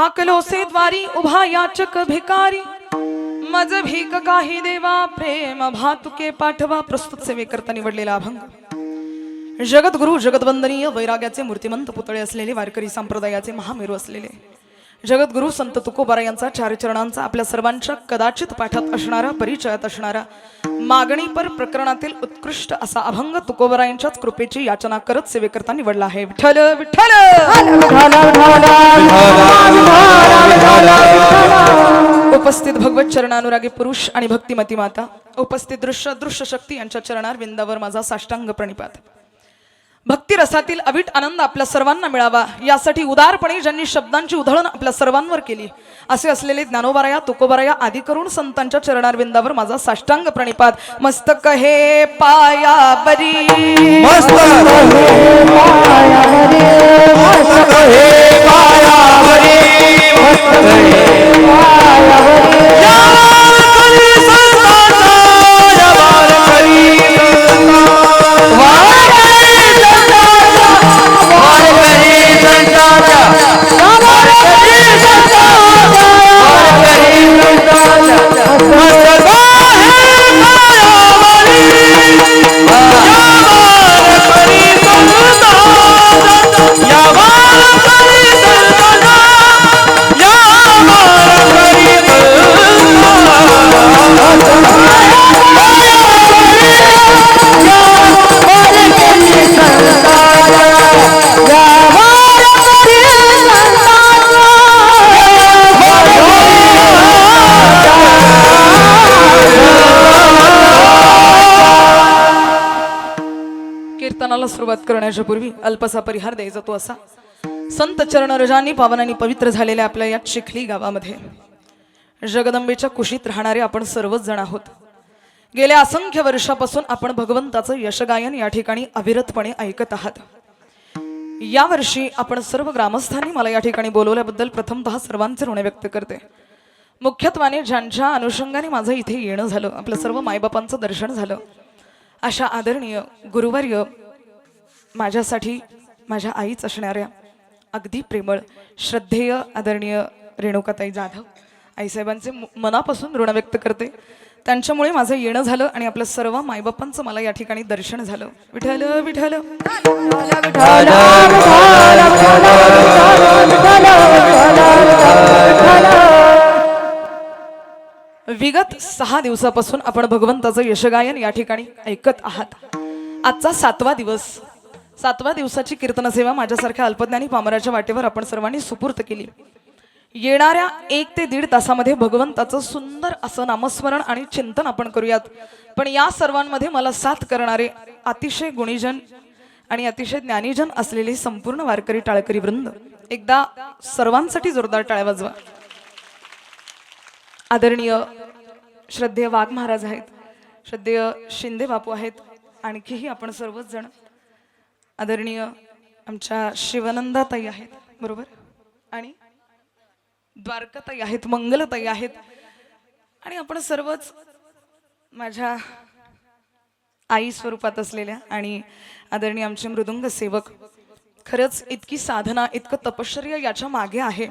ठाकलोसे द्वारी उभा याचक भिकारी, मज भीक काही देवा प्रेम भातुके पाठवा. प्रस्तुत सेवेकरता निवडलेला अभंग. जगद्गुरु जगदवंदनीय वैराग्याचे मूर्तिमंत पुतळे असलेले वारकरी संप्रदायाचे महामेरू असलेले जगद्गुरु संत तुकोबारा यांचा चार चरणांचा आपल्या सर्वांच्या कदाचित पाठात असणारा, परिचयात असणारा, मागणीपर प्रकरणातील उत्कृष्ट असा अभंग तुकोबारा यांच्याच कृपेची याचना करत सेवेकरता निवडला आहे. विठ्ठल विठ्ठल. उपस्थित भगवत चरणानुरागी पुरुष आणि भक्तिमती माता, उपस्थित दृश्य शक्ती यांच्या चरणार विंदावर माझा साष्टांग प्रणिपात. भक्ती रसातील अविट आनंद आपल्या सर्वांना मिळावा यासाठी उदारपणे ज्यांनी शब्दांची उधळण आपल्या सर्वांवर केली असे असलेले ज्ञानोबाराया तुकोबाराया आदी करून संतांच्या चरणारविंदावर माझा साष्टांग प्रणिपात. मस्तक हे पायावरी, मस्तक हे पायावरी, मस्तक हे पायावरी, मस्तक हे पायावरी. कीर्तनाला सुरुवात करण्याच्या पूर्वी अल्पसा परिहार द्यायचा तो असा. संत चरण रजांनी पावन आणि पवित्र झालेल्या आपल्या या चिखली गावामध्ये जगदंबेच्या कुशीत राहणारे आपण सर्वच जण आहोत. गेल्या असंख्य वर्षापासून आपण भगवंताचं यशगायन या ठिकाणी अविरतपणे ऐकत आहात. यावर्षी आपण सर्व ग्रामस्थांनी मला या ठिकाणी बोलवल्याबद्दल प्रथमतः सर्वांचे ऋण व्यक्त करते. मुख्यत्वाने ज्यांच्या अनुषंगाने माझं इथे येणं झालं, आपल्या सर्व मायबापांचं दर्शन झालं, अशा आदरणीय गुरुवर्य, माझ्यासाठी माझ्या आईच असणाऱ्या अगदी प्रेमळ श्रद्धेय आदरणीय रेणुकाताई जाधव आईसाहेबांचे मनापासून ऋण व्यक्त करते. त्यांच्यामुळे माझं येणं झालं आणि आपल्या सर्व मायबापांचं मला या ठिकाणी दर्शन झालं. विठ्ठल विठ्ठल. विगत 6 दिवसापासून आपण भगवंताचं यशगायन या ठिकाणी ऐकत आहात. आजचा 7वा दिवस, 7व्या दिवसाची कीर्तन सेवा माझ्यासारख्या अल्पज्ञानी पामराच्या वाटेवर आपण सर्वांनी सुपूर्त केली. येणाऱ्या 1 ते 1.5 तासामध्ये भगवंताचं सुंदर असं नामस्मरण आणि चिंतन आपण करूयात. पण या सर्वांमध्ये मला साथ करणारे अतिशय गुणीजन आणि अतिशय ज्ञानीजन असलेले संपूर्ण वारकरी टाळकरी वृंद, एकदा सर्वांसाठी जोरदार टाळ्या वाजवा. आदरणीय श्रद्धेय वाघ महाराज आहेत, श्रद्धेय शिंदे बापू आहेत, आणखीही आपण सर्वच जण, आदरणीय आमच्या शिवानंदाताई आहेत, बरोबर, आणि द्वारकाताई आहेत, मंगलताई आहेत, आणि आपण सर्वच माझ्या आई स्वरूपात असलेल्या आणि आदरणीय आमचे मृदुंग सेवक. खरंच इतकी साधना, इतकं तपश्चर्या याच्या मागे आहे.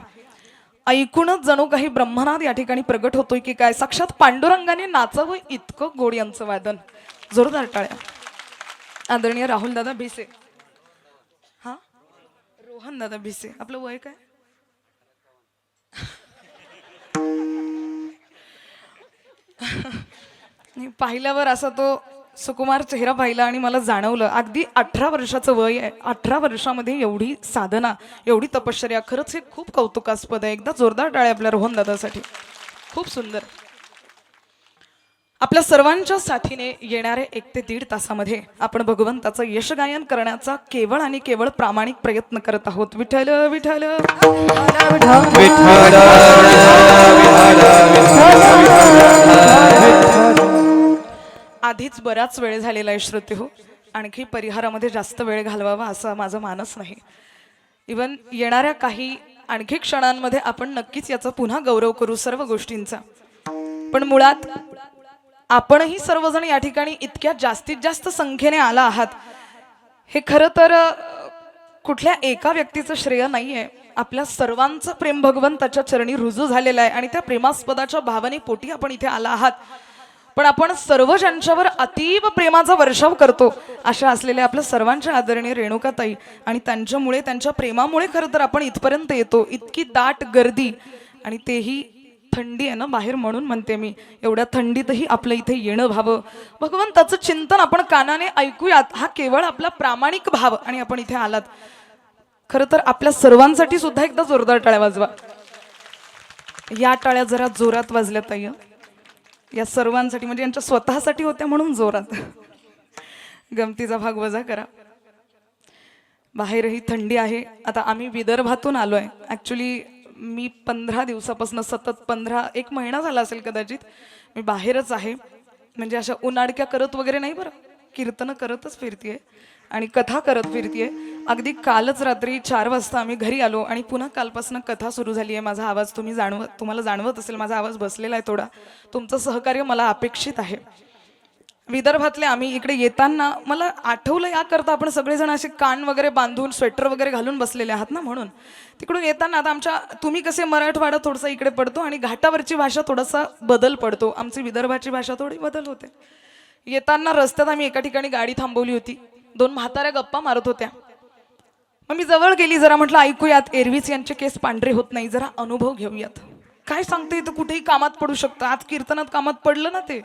ऐकूनच जणू काही ब्रह्मनाद या ठिकाणी प्रगट होतोय की काय. साक्षात पांडुरंगाने नाचावं इतकं गोड यांचं वादन. जोरदार टाळ्या. आदरणीय राहुल दादा भिसे, हा रोहन दादा भिसे, आपलं वय काय? पाहिल्यावर असा तो सुकुमार चेहरा पाहिला आणि मला जाणवलं अगदी 18 वर्षाचं वय आहे. 18 वर्षामध्ये एवढी साधना, एवढी तपश्चर्या, खरंच हे खूप कौतुकास्पद आहे. एकदा जोरदार टाळ्या आपल्या रोहन दादासाठी. खूप सुंदर. आपल्या सर्वांच्या साथीने येणाऱ्या 1 ते 1.5 तासामध्ये आपण भगवंताचं यशगायन करण्याचा केवळ आणि केवळ प्रामाणिक प्रयत्न करत आहोत. विठ्ठल विठ्ठल. आधीच बराच वेळ झालेला आहे श्रोते हो. आणखी परिहारामध्ये जास्त वेळ घालवावा असा माझा मानस नाही. इवन येणाऱ्या काही आणखी क्षणांमध्ये आपण नक्कीच याचा पुन्हा गौरव करू सर्व गोष्टींचा. पण मुळात आपणही सर्वजण या ठिकाणी इतक्या जास्तीत जास्त संख्येने आला आहात हे खरं तर कुठल्या एका व्यक्तीचं श्रेय नाहीये. आपल्या सर्वांचं प्रेम भगवंताच्या चरणी रुजू झालेलं आहे आणि त्या प्रेमास्पदाच्या भावनेपोटी आपण इथे आला आहात. पण आपण सर्व ज्यांच्यावर अतीव प्रेमाचा वर्षाव करतो अशा असलेल्या आपल्या सर्वांच्या आदरणीय रेणुकाताई आणि त्यांच्यामुळे त्यांच्या प्रेमामुळे खरं तर आपण इथपर्यंत येतो. इतकी दाट गर्दी आणि तेही थंडी आहे ना बाहेर म्हणून म्हणते मी, एवढ्या थंडीतही आपलं इथे येणं व्हावं, भगवंताचं चिंतन आपण कानाने ऐकूयात, हा केवळ आपला प्रामाणिक भाव आणि आपण इथे आलात. खरं तर आपल्या सर्वांसाठी सुद्धा एकदा जोरदार टाळ्या वाजवा. या टाळ्या जरा जोरात वाजल्या ताई, या सर्वांसाठी, म्हणजे यांच्या स्वतःसाठी होत्या म्हणून जोरात. गमतीचा भाग वजा करा. बाहेरही थंडी आहे. आता आम्ही विदर्भातून आलोय. ऍक्च्युली मी 15 दिवसापासून सतत एक महिना झाला असेल कदाचित मी बाहेरच आहे. म्हणजे अशा उन्हाडक्या करत वगैरे नाही बरं, कीर्तन करतच फिरतीये आणि कथा करत फिरतीये. अगदी कालच रात्री 4 वाजता आम्ही घरी आलो आणि पुन्हा कालपासून कथा सुरू झाली आहे. माझा आवाज तुम्हाला जाणवत असेल, माझा आवाज बसलेला आहे थोडा. तुमचं सहकार्य मला अपेक्षित आहे. विदर्भातले आम्ही इकडे येताना मला आठवलं याकरता आपण सगळेजण असे कान वगैरे बांधून स्वेटर वगैरे घालून बसलेले आहात ना, म्हणून तिकडून येताना आता तुम्ही कसे मराठवाडा थोडासा इकडे पडतो आणि घाटावरची भाषा थोडासा बदल पडतो, आमची विदर्भाची भाषा थोडी बदल होते. येताना रस्त्यात आम्ही एका ठिकाणी गाडी थांबवली होती. 2 म्हाताऱ्या गप्पा मारत होत्या. मग मी जवळ गेली, जरा म्हटलं ऐकूयात, एरवीच यांचे केस पांढरे होत नाही, जरा अनुभव घेऊयात. काय सांगते, इथं कुठेही कामात पडू शकतं. आज कीर्तनात कामात पडलं ना ते.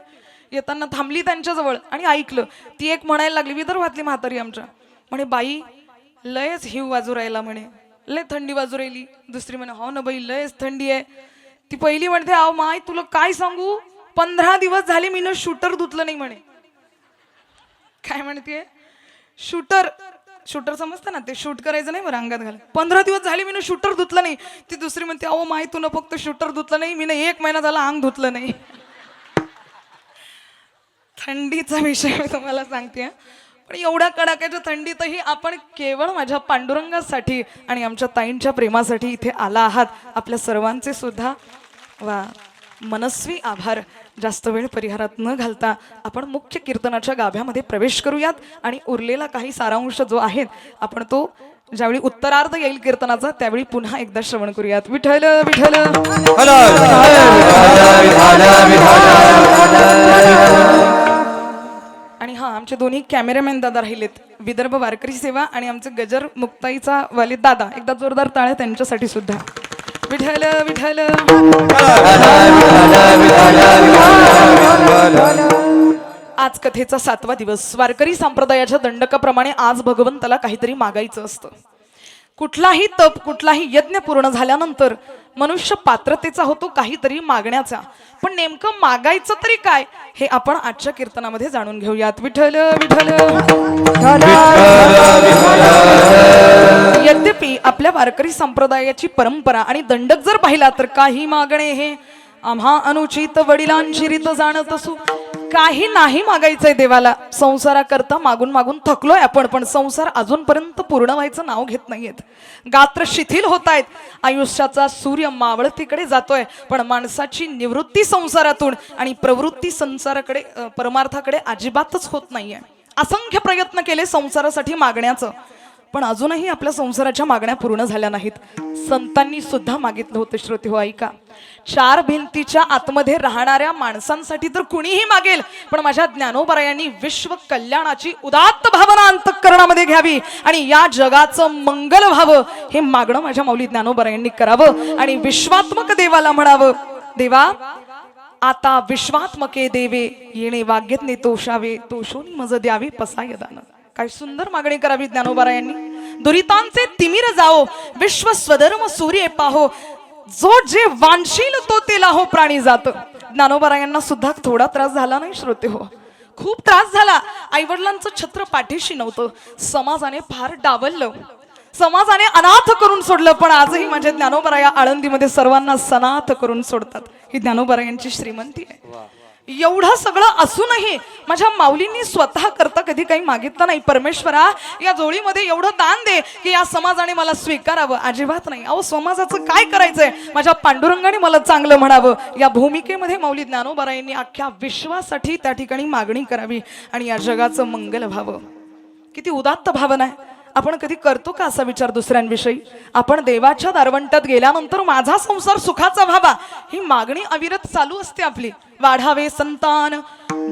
येताना थांबली त्यांच्याजवळ आणि ऐकलं. ती एक म्हणायला लागली, विदर्भातली म्हातारी आमच्या, म्हणे बाई लयच हिव वाजू राहिला, म्हणे लय थंडी वाजू राहिली. दुसरी म्हणे हो ना बाई लयच थंडी आहे. ती पहिली म्हणते अहो माय तुला काय सांगू, 15 दिवस झाले मी शूटर धुतलं नाही म्हणे. काय म्हणते, शूटर समजतं ना, ते शूट करायचं नाही बरं अंगात घाल. 15 दिवस झाले मी शूटर धुतलं नाही. ती दुसरी म्हणते अहो माय तुला फक्त शूटर धुतलं नाही, मी 1 महिना झाला अंग धुतलं नाही. थंडीचा विषय मी तुम्हाला सांगते. पण एवढ्या कडाक्याच्या थंडीतही आपण केवळ माझ्या पांडुरंगासाठी आणि आमच्या ताईंच्या प्रेमासाठी इथे आला आहात. आपल्या सर्वांचे सुद्धा वा मनस्वी आभार. जास्त वेळ परिहारात न घालता आपण मुख्य कीर्तनाच्या गाभ्यामध्ये प्रवेश करूयात आणि उरलेला काही सारांश जो आहे आपण तो ज्यावेळी उत्तरार्ध येईल कीर्तनाचा त्यावेळी पुन्हा एकदा श्रवण करूयात. विठ्ठल विठ्ठल. आणि हा आमचे दोन्ही कॅमेरामॅन दादा राहिलेत, विदर्भ वारकरी सेवा आणि आमचे गजर मुक्ताईचा वाले दादा, एकदा जोरदार टाळ्या त्यांच्यासाठी सुद्धा. विठ्ठल विठ्ठल. आज कथेचा 7वा दिवस. वारकरी संप्रदायाच्या दंडकाप्रमाणे आज भगवंताला काहीतरी मागायचं असतं. कुठलाही तप, कुठलाही यज्ञ पूर्ण झाल्यानंतर मनुष्य पात्रतेचा होतो काहीतरी मागण्याचा. पण नेमकं मागायचं तरी काय हे आपण आजच्या कीर्तनामध्ये जाणून घेऊयात. विठ्ठल विठ्ठल. यद्यपि आपल्या वारकरी संप्रदायाची परंपरा आणि दंडक जर पाहिला तर काही मागणे हे आम्हा अनुचित वडिलांची रीत जाणत असू. काही नाही मागायचंय देवाला. संसाराकरता मागून मागून थकलोय आपण, पण संसार अजूनपर्यंत पूर्ण व्हायचं नाव घेत नाहीयेत. गात्र शिथिल होत आहेत. आयुष्याचा सूर्य मावळतीकडे जातोय, पण माणसाची निवृत्ती संसारातून आणि प्रवृत्ती संसाराकडे परमार्थाकडे अजिबातच होत नाहीये. असंख्य प्रयत्न केले संसारासाठी मागण्याचं, पण अजूनही आपल्या संसाराच्या मागण्या पूर्ण झाल्या नाहीत. संतांनी सुद्धा मागितलं होतं. श्रोते हो ऐका, 4 भिंतीच्या आतमध्ये राहणाऱ्या माणसांसाठी तर कुणीही मागेल, पण माझ्या ज्ञानोबरायांनी विश्व कल्याणाची उदात्त भावना अंतःकरणामध्ये घ्यावी आणि या जगाचं मंगल व्हावं हे मागणं माझ्या माऊली ज्ञानोबरायांनी करावं आणि विश्वात्मक देवाला म्हणावं, देवा आता विश्वात्मके देवे येणे वाग्यज्ञे तोषावे, तोषोनी मज द्यावे पसाय दान. काय सुंदर मागणी करावी ज्ञानोबरायांनी. दुरितांचे तिमिर जाओ, विश्व स्वधर्म सूर्य पाहो, जो जे वांशील तो ते लाहो प्राणी जात. ज्ञानोबरायांना सुद्धा थोडा त्रास झाला नाही श्रोते हो, खूप त्रास झाला. आईवडिलांचं छत्र पाठीशी नव्हतं. समाजाने फार डावललं, समाजाने अनाथ करून सोडलं, पण आजही माझ्या ज्ञानोबराया आळंदीमध्ये सर्वांना सनाथ करून सोडतात. ही ज्ञानोबरायांची श्रीमंती आहे. एवढं सगळं असूनही माझ्या माऊलींनी स्वतः करता कधी काही मागितलं नाही. परमेश्वरा या जोडीमध्ये एवढं दान दे की या समाजाने मला स्वीकारावं. अजिबात नाही. अहो समाजाचं काय करायचंय, माझ्या पांडुरंगाने मला चांगलं म्हणावं. या भूमिकेमध्ये माऊली ज्ञानोबरायांनी अख्ख्या विश्वासाठी त्या ठिकाणी मागणी करावी आणि या जगाचं मंगल व्हावं. किती उदात्त भावना आहे. आपण कधी करतो का असा विचार दुसऱ्यांविषयी? आपण देवाच्या दारवंटात गेल्यानंतर माझा संसार सुखाचा व्हावा ही मागणी अविरत चालू असते आपली. वाढावे संतान,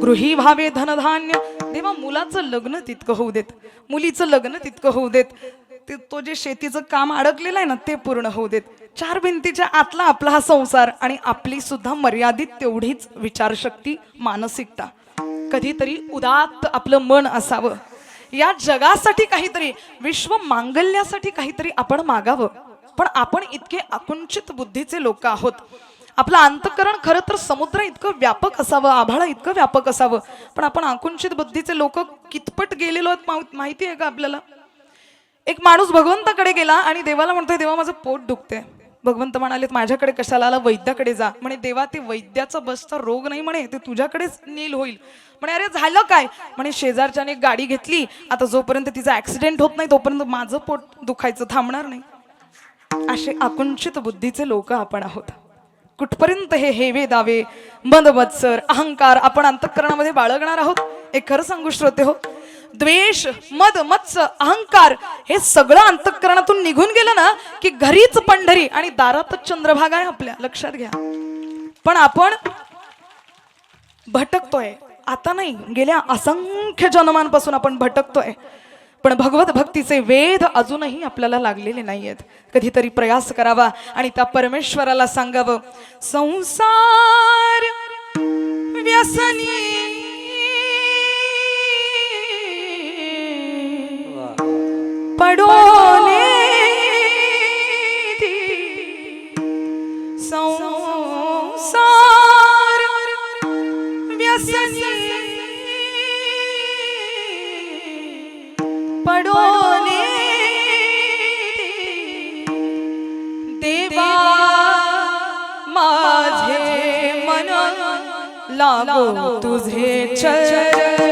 गृही व्हावे धनधान्य. देवा मुलाचं लग्न तितकं होऊ देत, मुलीचं लग्न तितकं होऊ देत, तो जे शेतीचं काम अडकलेलं आहे ना ते पूर्ण होऊ देत. चार भिंतीच्या आतला आपला हा संसार आणि आपली सुद्धा मर्यादित तेवढीच विचारशक्ती, मानसिकता. कधीतरी उदात्त आपलं मन असावं. या जगासाठी काहीतरी, विश्व मांगल्यासाठी काहीतरी आपण मागावं. पण आपण इतके आकुंचित बुद्धीचे लोक आहोत. आपलं अंतःकरण खरं तर समुद्र इतकं व्यापक असावं, आभाळ इतकं व्यापक असावं, पण आपण आकुंचित बुद्धीचे लोक कितपट गेलेलो आहेत माहिती आहे का आपल्याला? एक माणूस भगवंताकडे गेला आणि देवाला म्हणतोय, देवा माझं पोट दुखतंय. भगवंत म्हणाले, माझ्याकडे कशाला आला, वैद्याकडे जा. म्हणे, देवा ते वैद्याचा बसचा रोग नाही म्हणे, ते तुझ्याकडेच नील होईल. म्हणे, अरे झालं काय? म्हणे, शेजारच्याने गाडी घेतली, आता जोपर्यंत तिचा ऍक्सिडेंट होत नाही तोपर्यंत माझं पोट दुखायचं थांबणार नाही. असे आकुंचित बुद्धीचे लोक आपण आहोत. कुठपर्यंत हे हेवे दावे, मद मत्सर, अहंकार आपण अंतःकरणामध्ये बाळगणार आहोत? एक खरं सांगू श्रोते हो, द्वेष, मद मत्सर, अहंकार हे सगळं अंतःकरणातून निघून गेलं ना की घरीच पंढरी आणि दारातच चंद्रभागा आहे आपल्या. लक्षात घ्या. पण आपण भटकतोय, आता नाही, गेल्या असंख्य जन्मांपासून आपण भटकतोय. पण भगवत भक्तीचे वेध अजूनही आपल्याला लागलेले नाहीयेत. कधीतरी प्रयास करावा आणि त्या परमेश्वराला सांगावं, संसार व्यसनी पडोले, संसार व्यसनी पडोले, देवा माझे मन लागो तुझे चरण.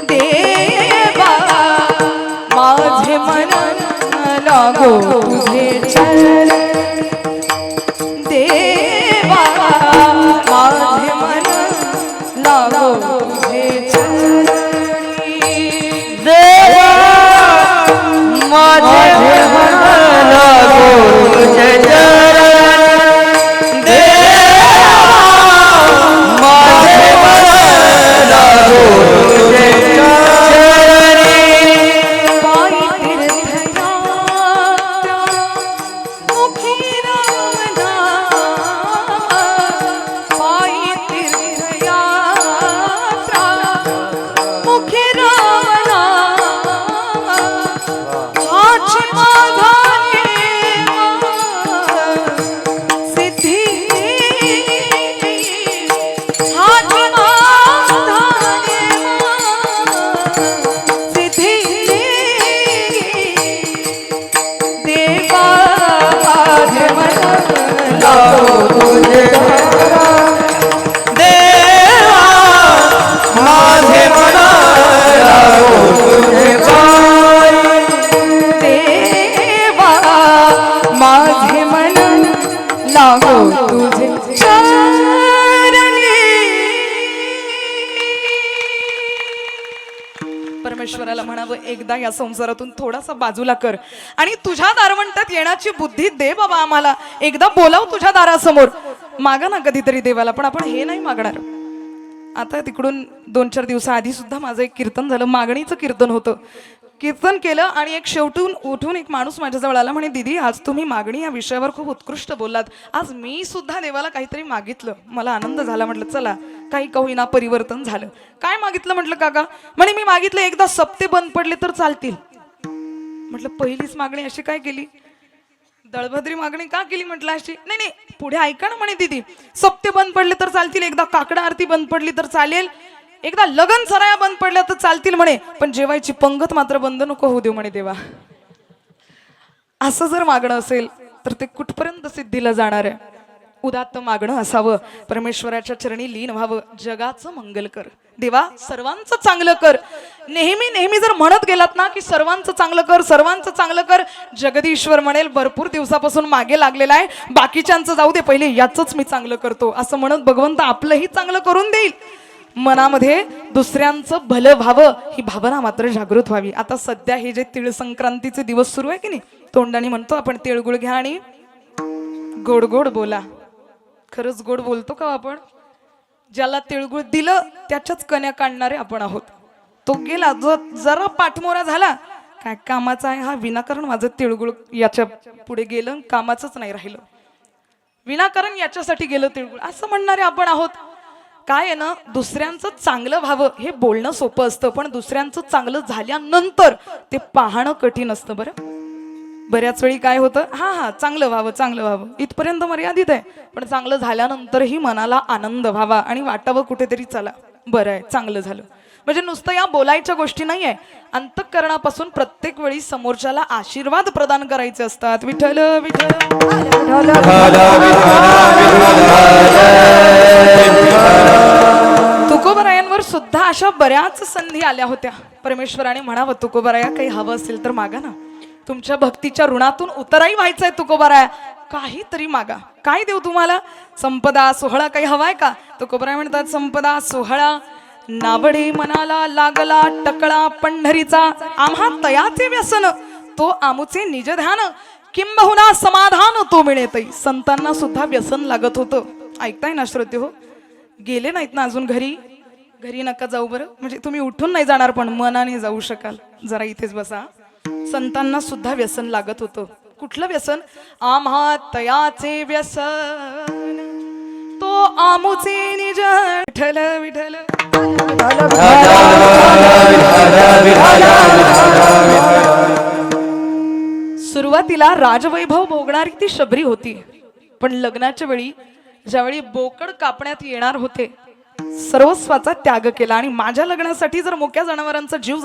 देवा माझे मन लागो तुझे चरण. देवा माझे मन लागो तुझे चरण. देवा माझे मन लागो तुझे चरण. देवा माझे मन लागो तुझे चरण. पायी तीर्थयात्रा मुखी रामनाम. पायी तीर्थयात्रा मुखी रामनाम. हाच माझा सिद्धी, हाच माझा सिद्धी. देवा माझे मन लागो तुझे चरण. देवा माझे मन लागो तुझे पाय. देवा माझे मन लागो तुझे चरणी. परमेश्वराला म्हणावं, एकदा या संसारातून थोडासा बाजूला कर आणि तुझ्या दारवंटात येण्याची बुद्धी दे बाबा आम्हाला. एकदा बोलाव तुझ्या दारासमोर. मागा ना कधीतरी देवाला, पण आपण हे नाही मागणार. आता तिकडून 2-4 दिवसाआधी सुद्धा माझं एक कीर्तन झालं, मागणीचं कीर्तन होतं. कीर्तन केलं आणि एक शेवटून उठून एक माणूस माझ्याजवळ आला. म्हणे, दीदी आज तुम्ही मागणी या विषयावर खूप उत्कृष्ट बोललात. आज मी सुद्धा देवाला काहीतरी मागितलं, मला आनंद झाला. म्हटलं चला काही का होईना परिवर्तन झालं. काय मागितलं म्हटलं काका? म्हणे, मी मागितलं एकदा सप्ते बंद पडले तर चालतील. म्हटलं पहिलीच मागणी अशी काय केली? दळभद्री मागणी का केली म्हटलं अशी? नाही नाही पुढे ऐका ना. म्हणे, दीदी सप्ते बंद पडले तर चालतील, एकदा काकडा आरती बंद पडली तर चालेल, एकदा लगन सराया बंद पडल्या तर चालतील म्हणे, पण जेवायची पंगत मात्र बंद नको होऊ देऊ म्हणे देवा. असं जर मागणं असेल तर ते कुठपर्यंत सिद्धीला जाणार आहे? उदात्त मागणं असावं, परमेश्वराच्या चरणी लीन व्हावं. जगाचं मंगल कर देवा, सर्वांचं चांगलं कर. नेहमी नेहमी जर म्हणत गेलात ना की सर्वांचं चांगलं कर, सर्वांचं चांगलं कर, जगदीश्वर म्हणेल भरपूर दिवसापासून मागे लागलेला आहे, बाकीच्यांचं जाऊ दे, पहिले याचंच मी चांगलं करतो असं म्हणत भगवंत आपलंही चांगलं करून देईल. मनामध्ये दुसऱ्यांचं भलं व्हावं ही भावना मात्र जागृत व्हावी. आता सध्या हे जे तिळ संक्रांतीचे दिवस सुरू आहे की नाही, तोंडाने म्हणतो आपण तिळगुळ घ्या आणि गोड गोड बोला. खरंच गोड बोलतो का आपण? ज्याला तिळगुळ दिलं त्याच्याच कन्या काढणारे आपण आहोत. तो गेला जरा पाठमोरा झाला, काय कामाचा आहे हा विनाकारण माझं तिळगुळ याच्या पुढे गेलं, कामाचंच नाही राहिलं, विनाकारण याच्यासाठी गेलं तिळगुळ असं म्हणणारे आपण आहोत. काय आहे ना, दुसऱ्यांचं चांगलं व्हावं हे बोलणं सोपं असतं, पण दुसऱ्यांचं चांगलं झाल्यानंतर ते पाहणं कठीण असतं. बऱ्याच वेळी काय होतं, हा चांगलं व्हावं इथपर्यंत मर्यादित आहे, पण चांगलं झाल्यानंतरही मनाला आनंद व्हावा आणि वाटावं कुठेतरी चला बरं आहे चांगलं झालं. म्हणजे नुसतं या बोलायच्या गोष्टी नाहीये, अंतःकरणापासून प्रत्येक वेळी समोरच्याला आशीर्वाद प्रदान करायचे असतात. विठ्ठल विठ्ठल तुकोबरायांवर सुद्धा अशा बऱ्याच संधी आल्या होत्या. परमेश्वराने म्हणावं, तुकोबराया काही हवं असेल तर मागा ना, तुमच्या भक्तीच्या ऋणातून उतराई व्हायचंय तुकोबराया, काहीतरी मागा. काय देऊ तुम्हाला? संपदा सोहळा काही हवाय का? तुकोबराय म्हणतात, संपदा सोहळा नावडे मनाला लागला टकळा पंढरीचा, आम्हा तयाचे व्यसन तो आमुचे निज ध्यान, किंबहुना समाधान तो मिळेतई. संतांना सुद्धा व्यसन लागत होतं. ऐकताय ना श्रोते हो? गेले नाहीत ना अजून घरी? घरी नका जाऊ बरं, म्हणजे तुम्ही उठून नाही जाणार पण मनाने जाऊ शकाल. जरा इथेच बसा. संतांना सुद्धा व्यसन लागत होतं. कुठलं व्यसन? आम्हा तयाचे व्यसन तो आमुचे निज विठ्ठल विठ्ठल. सुरुवातीला राजवैभव भोगणारी ती शबरी होती, पण लग्नाच्या वेळी ज्यावेळी बोकड कापण्यात येणार होते, सर्वस्वाचा त्याग केला. आणि माझ्या लग्नासाठी जर मोक्या जनावरांचा जीव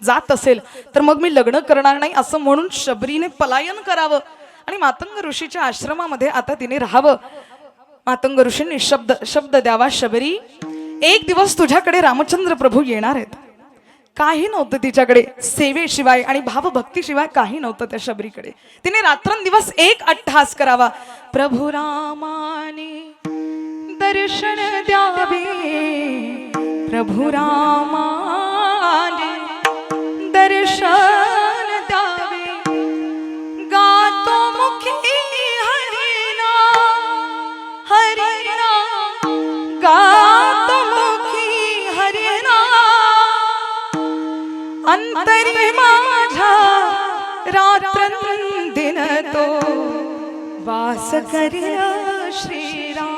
जात असेल तर मग मी लग्न करणार नाही असं म्हणून शबरीने पलायन करावं आणि मातंग ऋषीच्या आश्रमामध्ये आता तिने राहावं. मातंग ऋषींनी शब्द द्यावा, शबरी एक दिवस तुझ्याकडे रामचंद्र प्रभू येणार आहेत. काही नव्हतं तिच्याकडे सेवेशिवाय आणि भावभक्तीशिवाय, काही नव्हतं त्या शबरीकडे. तिने रात्रंदिवस एक अट्टहास करावा, प्रभू रामाने दर्शन द्यावे, प्रभु रामाने दर्शन द्यावे, गातो मुखी हरिना हरिना, गातो मुखी हरिना, अंतरी माझा रात्रंदिन तो वास करिया श्रीराम,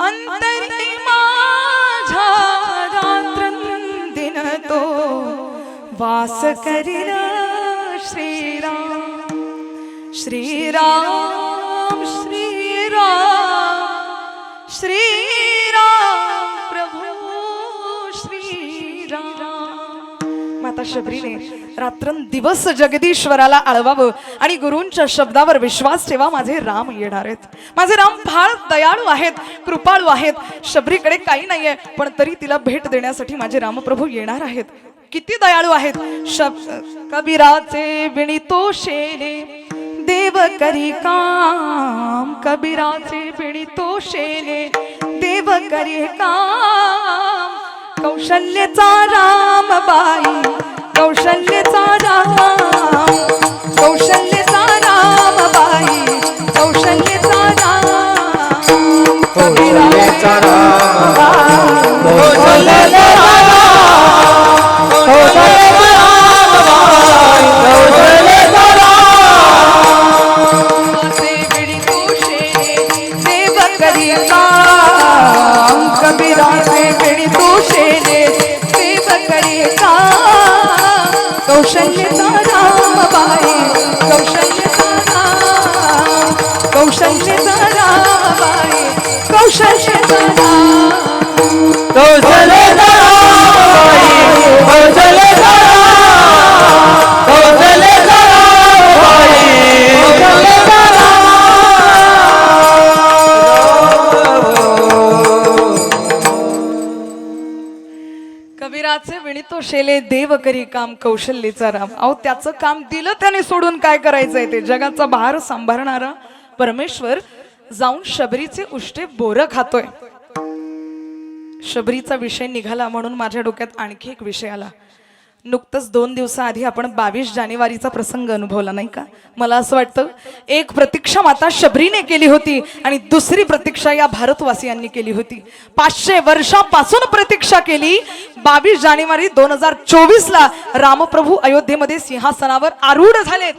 अंतरी माझा रात्रंदिन तो वास करिल श्रीराम. श्रीराम श्रीराम श्रीराम प्रभू श्रीराम. माता शबरीने रात्रंदिवस जगदीश्वराला आळवावं आणि गुरूंच्या शब्दावर विश्वास ठेवा, माझे राम येणार आहेत, माझे राम फार दयाळू आहेत, कृपाळू आहेत. शबरीकडे काही नाहीये पण तरी तिला भेट देण्यासाठी माझे रामप्रभू येणार आहेत. किती दयाळू आहेत. कबीराचे विणितो शेले देव करी काम, कबीराचे विणितो शेले देव करी काम, कौशल्याचा राम बाई, कौशल्याचा राम, कौशल्याचा राम बाई, कौशल्याचा राम, कबीराचा राम बाई, कौशल्याचा राम, कौशल्याचा राम बाई, कौशल्याचा राम, से विणितो शेले देव करी काम, कबीराचे विणितो शेले देव करी काम, कौशल्याचा राम बाई, कौशल्याचा राम, कौशल्याचा राम बाई, कौशल्याचा राम, कौशल्याचा राम बाई, कौशल्याचा राम, कौशल्याचा राम बाई, कौशल्याचा राम. कबीराचे विणितो शेले देव करी काम, कौशल्याचा राम. अहो त्याचं काम दिलं त्याने सोडून काय करायचंय? ते जगाचा भार सांभाळणारा परमेश्वर जाऊन शबरीचे उष्टे बोरं खातोय. शबरीचा विषय निघाला म्हणून माझ्या डोक्यात आणखी एक विषय आला. नुकतंच 2 दिवसाआधी आपण 22 जानेवारीचा प्रसंग अनुभवला नाही का? मला असं वाटतं एक प्रतीक्षा माता शबरीने केली होती आणि दुसरी प्रतीक्षा या भारतवासियांनी केली होती. 500 वर्षापासून प्रतीक्षा केली. 22 जानेवारी 2024ला रामप्रभू अयोध्येमध्ये सिंहासनावर आरूढ झालेत.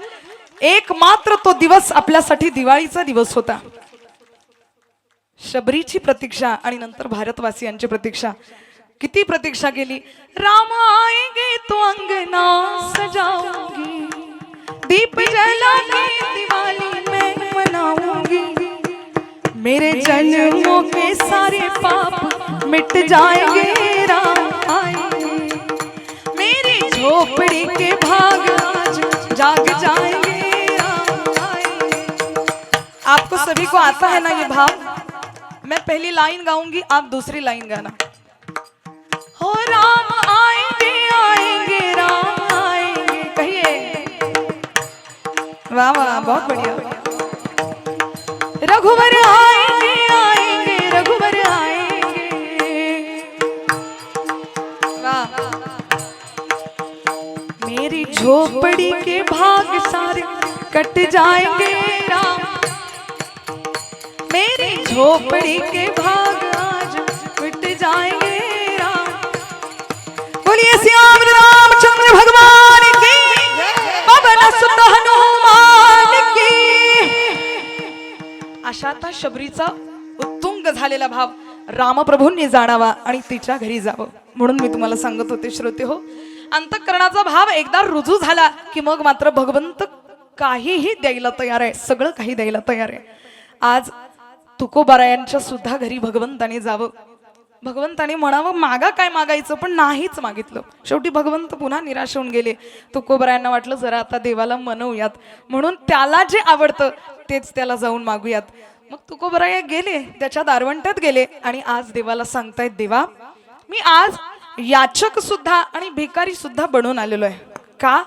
एक मात्र तो दिवस आपल्यासाठी दिवाळीचा दिवस होता. शबरीची प्रतीक्षा आणि नंतर भारतवासियांची प्रतीक्षा. किती प्रतीक्षा केली. राम आएंगे तो अंगना सजाऊंगी, दीप जला के दिवाली मैं मनाऊंगी, मेरे जन्मों के सारे पाप मिट जाएंगे, राम आएंगे, मेरी झोपड़ी के भाग आज जाग जाएंगे, राम आएंगे. आपको सभी को आता है ना ये भाव? मैं पहली लाइन गाऊंगी, आप दूसरी लाइन गाना. हो राम आएंगे आएंगे राम आएंगे. कहिए. वाह वाह, बहुत बढ़िया. रघुवर आएंगे आएंगे रघुवर आएंगे. वाह. मेरी झोपड़ी के भाग सारे कट जाएंगे, राम, मेरी झोपड़ी के भाग आज मिट जाएंगे. बोलिए श्याम रामचंद्र भगवान की, पवन सुत हनुमान की. अशा आता शबरीचा उत्तुंग झालेला भाव रामप्रभूंनी जाणावा आणि तिच्या घरी जावं म्हणून मी तुम्हाला सांगत होते श्रोते हो. अंतःकरणाचा भाव एकदा रुजू झाला की मग मात्र भगवंत काहीही द्यायला तयार आहे, सगळं काही द्यायला तयार आहे. आज तुकोबारायांच्या सुद्धा घरी भगवंताने जावं. भगवंताने म्हणावं मागा काय मागायचं, पण नाहीच मागितलं. शेवटी भगवंत पुन्हा निराश होऊन गेले. तुकोबारायांना वाटलं जरा आता देवाला मनवूयात, म्हणून त्याला जे आवडतं तेच त्याला जाऊन मागूयात. मग तुकोबाराया गेले, त्याच्या दारवंट्यात गेले आणि आज देवाला सांगतायत, देवा मी आज याचक सुद्धा आणि भिकारी सुद्धा बनून आलेलो आहे. का?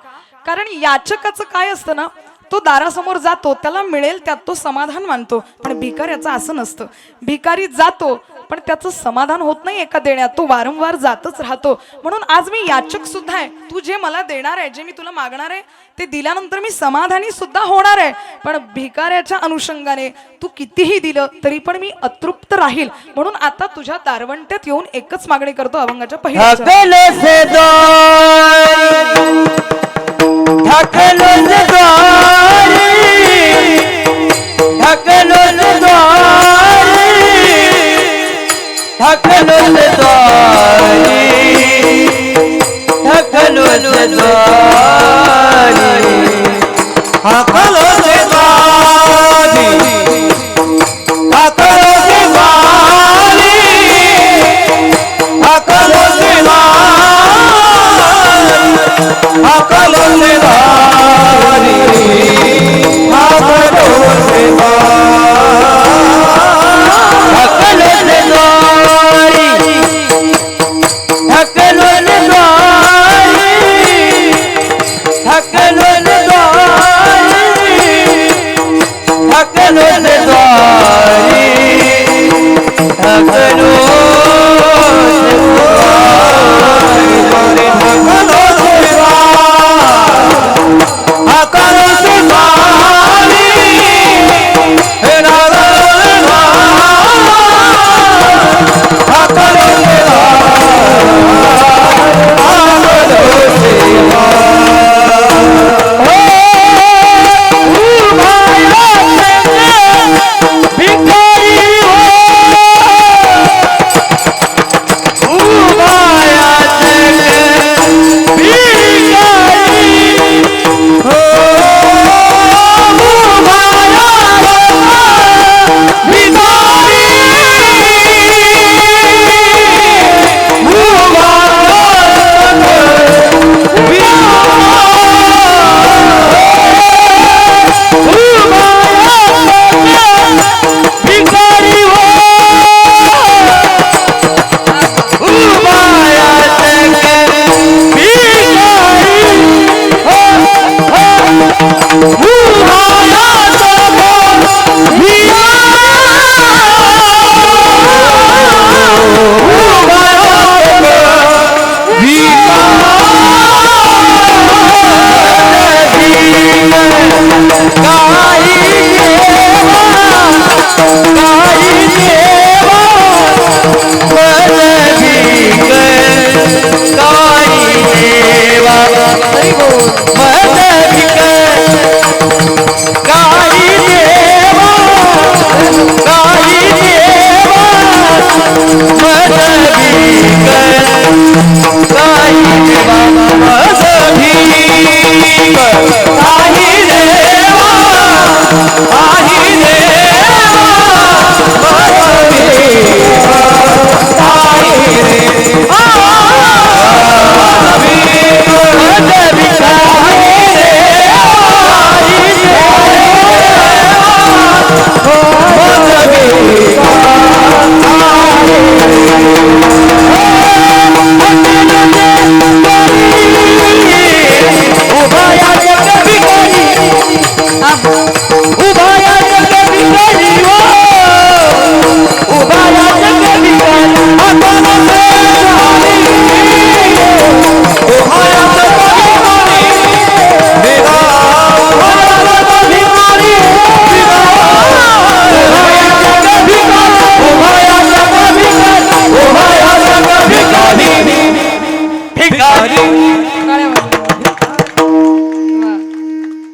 कारण याचकाचं काय असतं ना, तो दारासमोर जातो, त्याला मिळेल त्यात तो समाधान मानतो. पण भिकाऱ्याचं असं नसतं. भिकारी जातो पण त्याचं समाधान होत नाही एका देण्यात, तो वारंवार जातच राहतो. म्हणून आज मी याचक सुद्धा आहे. तू जे मला देणार आहे, जे मी तुला मागणार आहे ते दिल्यानंतर मी समाधानी सुद्धा होणार आहे. पण भिकाऱ्याच्या अनुषंगाने तू कितीही दिलं तरी पण मी अतृप्त राहील. म्हणून आता तुझ्या दारवंट्यात येऊन एकच मागणी करतो अभंगाच्या पहिल्या.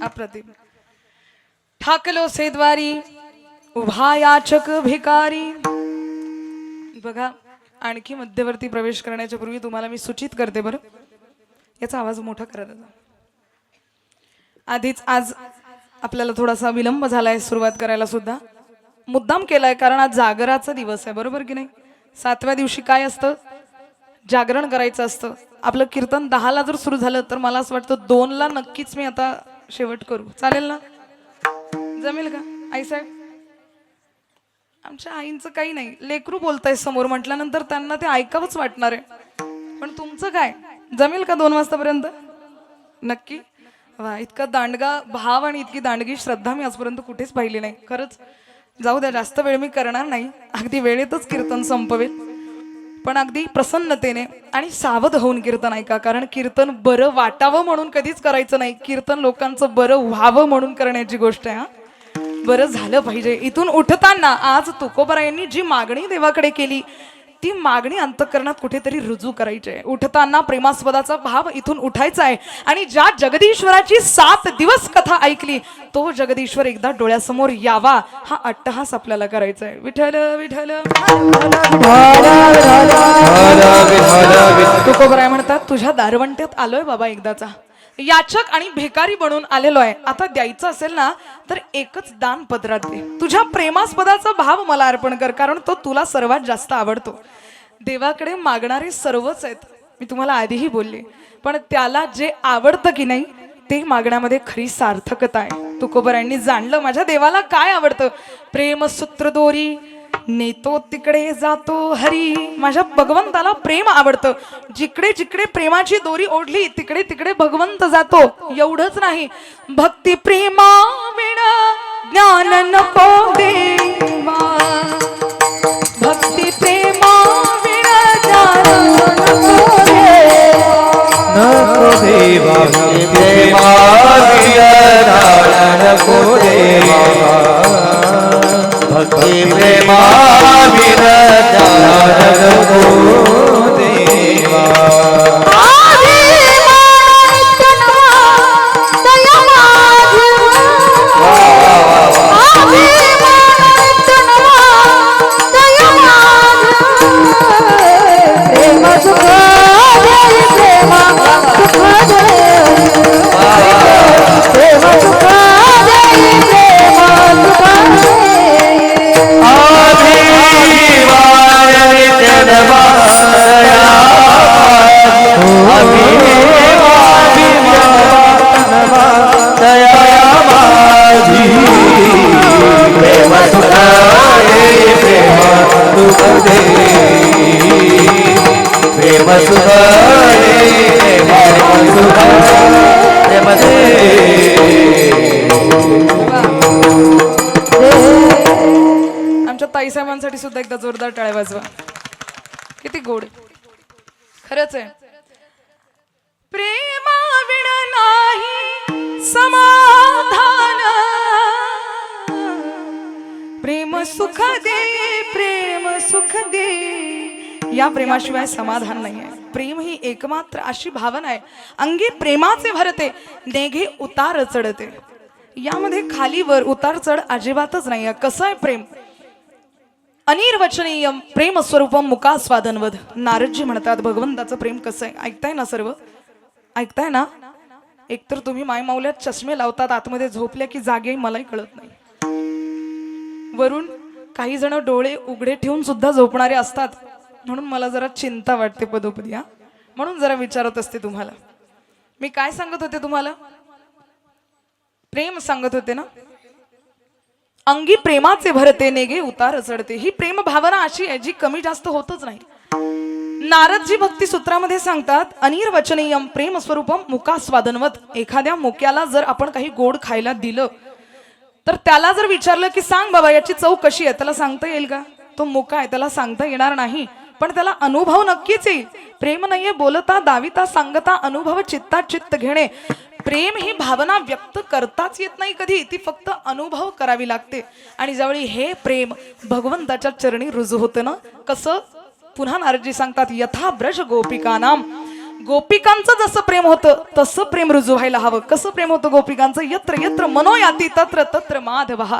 अप्रतिम. ठाकलो सेद्वारी उभा याचक भिकारी. बघा, आणखी मध्यवर्ती प्रवेश करण्याच्या पूर्वी तुम्हाला मी सूचित करते बरं. याचा आवाज मोठा करा दादा. आधीच आज आपल्याला थोडासा विलंब झालाय सुरुवात करायला सुद्धा. मुद्दाम केलाय कारण आज जागराचा दिवस आहे, बरोबर की नाही. 7व्या दिवशी काय असतं, जागरण करायचं असतं. आपलं कीर्तन 10ला जर सुरू झालं तर मला असं वाटतं 2ला नक्कीच मी आता शेवट करू. चालेल ना, जमेल का आई साहेब. आमच्या आईंचं काही नाही, लेकरू बोलताय समोर म्हटल्यानंतर त्यांना ते ऐकावंच वाटणार आहे. पण तुमचं काय, जमेल का 2 वाजतापर्यंत नक्की. वा, इतका दांडगा भाव आणि इतकी दांडगी श्रद्धा मी आजपर्यंत कुठेच पाहिली नाही. खरंच जाऊ द्या, जास्त वेळ मी करणार नाही. अगदी वेळेतच कीर्तन संपवेल, पण अगदी प्रसन्नतेने आणि सावध होऊन कीर्तन ऐका. कारण कीर्तन बरं वाटावं म्हणून कधीच करायचं नाही, कीर्तन लोकांचं बरं व्हावं म्हणून करण्याची गोष्ट आहे. बरं झालं पाहिजे. इथून उठताना आज तुकोबारायांनी जी मागणी देवाकडे केली ती मागणी अंतःकरणात कुठेतरी रुजू करायची आहे. उठताना प्रेमास्पदाचा भाव इथून उठायचा आहे. आणि ज्या जगदीश्वराची 7 दिवस कथा ऐकली तो जगदीश्वर एकदा डोळ्यासमोर यावा हा अट्टहास आपल्याला करायचा आहे. विठ्ठल विठ्ठल. तुकोबाराय म्हणतात, तुझ्या दारवंट्यात आलोय बाबा एकदाचा. याचक आणि भिकारी बनून आलेलो आहे. आता द्यायचं असेल ना तर एकच दान पदरात दे. तुझ्या प्रेमास्पदाचा भाव मला अर्पण कर, कारण तो तुला सर्वात जास्त आवडतो. देवाकडे मागणारे सर्वच आहेत, मी तुम्हाला आधीही बोलले, पण त्याला जे आवडतं की नाही ते मागण्यामध्ये खरी सार्थकता आहे. तुकोबारायांनी जाणलं माझ्या देवाला काय आवडतं. प्रेमसूत्र दोरी नेतो तिकडे जातो हरी. माझ्या भगवंताला प्रेम आवडतं. जिकडे जिकडे प्रेमाची दोरी ओढली तिकडे तिकडे भगवंत जातो. एवढंच नाही, भक्ती प्रेमा विना ज्ञान नको देवा. भक्ती प्रेमा विना ज्ञान नको देवा. प्रेमा नको देवा. भक्ती प्रेमा विना ज्ञान नको देवा. आमच्या ताईसाहेबांसाठी सुद्धा एकदा जोरदार टाळ्या वाजवा. किती गोड, खरंच आहे. प्रेमा विना नाही समाधान. प्रेम सुख दे, प्रेम सुख दे. या प्रेमाशिवाय समाधान नाही आहे. प्रेम ही एकमात्र अशी भावना आहे, अंगी प्रेमाचे भरते, नेघे उतार चढते. यामध्ये खाली वर उतार चढ अजिबातच नाही आहे. कसं आहे प्रेम, अनिर्वचनीय प्रेम स्वरूपम मुकास्वादनवद. नारदजी म्हणतात भगवंताचं प्रेम कसं आहे. ऐकताय ना सर्व, ऐकताय ना. एकतर तुम्ही मायमाऊल्यात चष्मे लावतात, आतमध्ये झोपल्या की जागे मलाही कळत नाही. वरून काही जण डोळे उघडे ठेवून सुद्धा झोपणारे असतात, म्हणून मला जरा चिंता वाटते पदोपदी. म्हणून जरा विचारत असते तुम्हाला. मी काय सांगत होते तुम्हाला? प्रेम सांगत होते ना. अंगी प्रेमाचे भरते, नेगे उतार चढते. ही प्रेम भावना अशी आहे जी कमी जास्त होतच नाही. नारदजी भक्ती सूत्रामध्ये सांगतात अनिर्वचनीयम प्रेम स्वरूपम मुकास्वादनवत. एखाद्या मुक्याला जर आपण काही गोड खायला दिलं तर त्याला जर विचारलं की सांग बाबा याची चव कशी आहे, त्याला सांगता येईल का? तो मुका आहे, त्याला सांगता येणार नाही, पण त्याला अनुभव नक्कीच येईल. प्रेम नाहीये बोलता दाविता सांगता, अनुभव चित्ता चित्त घेणे. प्रेम ही भावना व्यक्त करताच येत नाही कधी, ती फक्त अनुभव करावी लागते. आणि ज्यावेळी हे प्रेम भगवंताच्या चरणी रुजू होतं ना, कसं? पुन्हा नारदजी सांगतात यथा ब्रज गोपिकानाम. गोपिकांचं जसं प्रेम होतं तसं प्रेम रुजू व्हायला हवं. कसं प्रेम होतं गोपिकांचं? यत्र यत्र मनोयाती तत्र तत्र माधवः.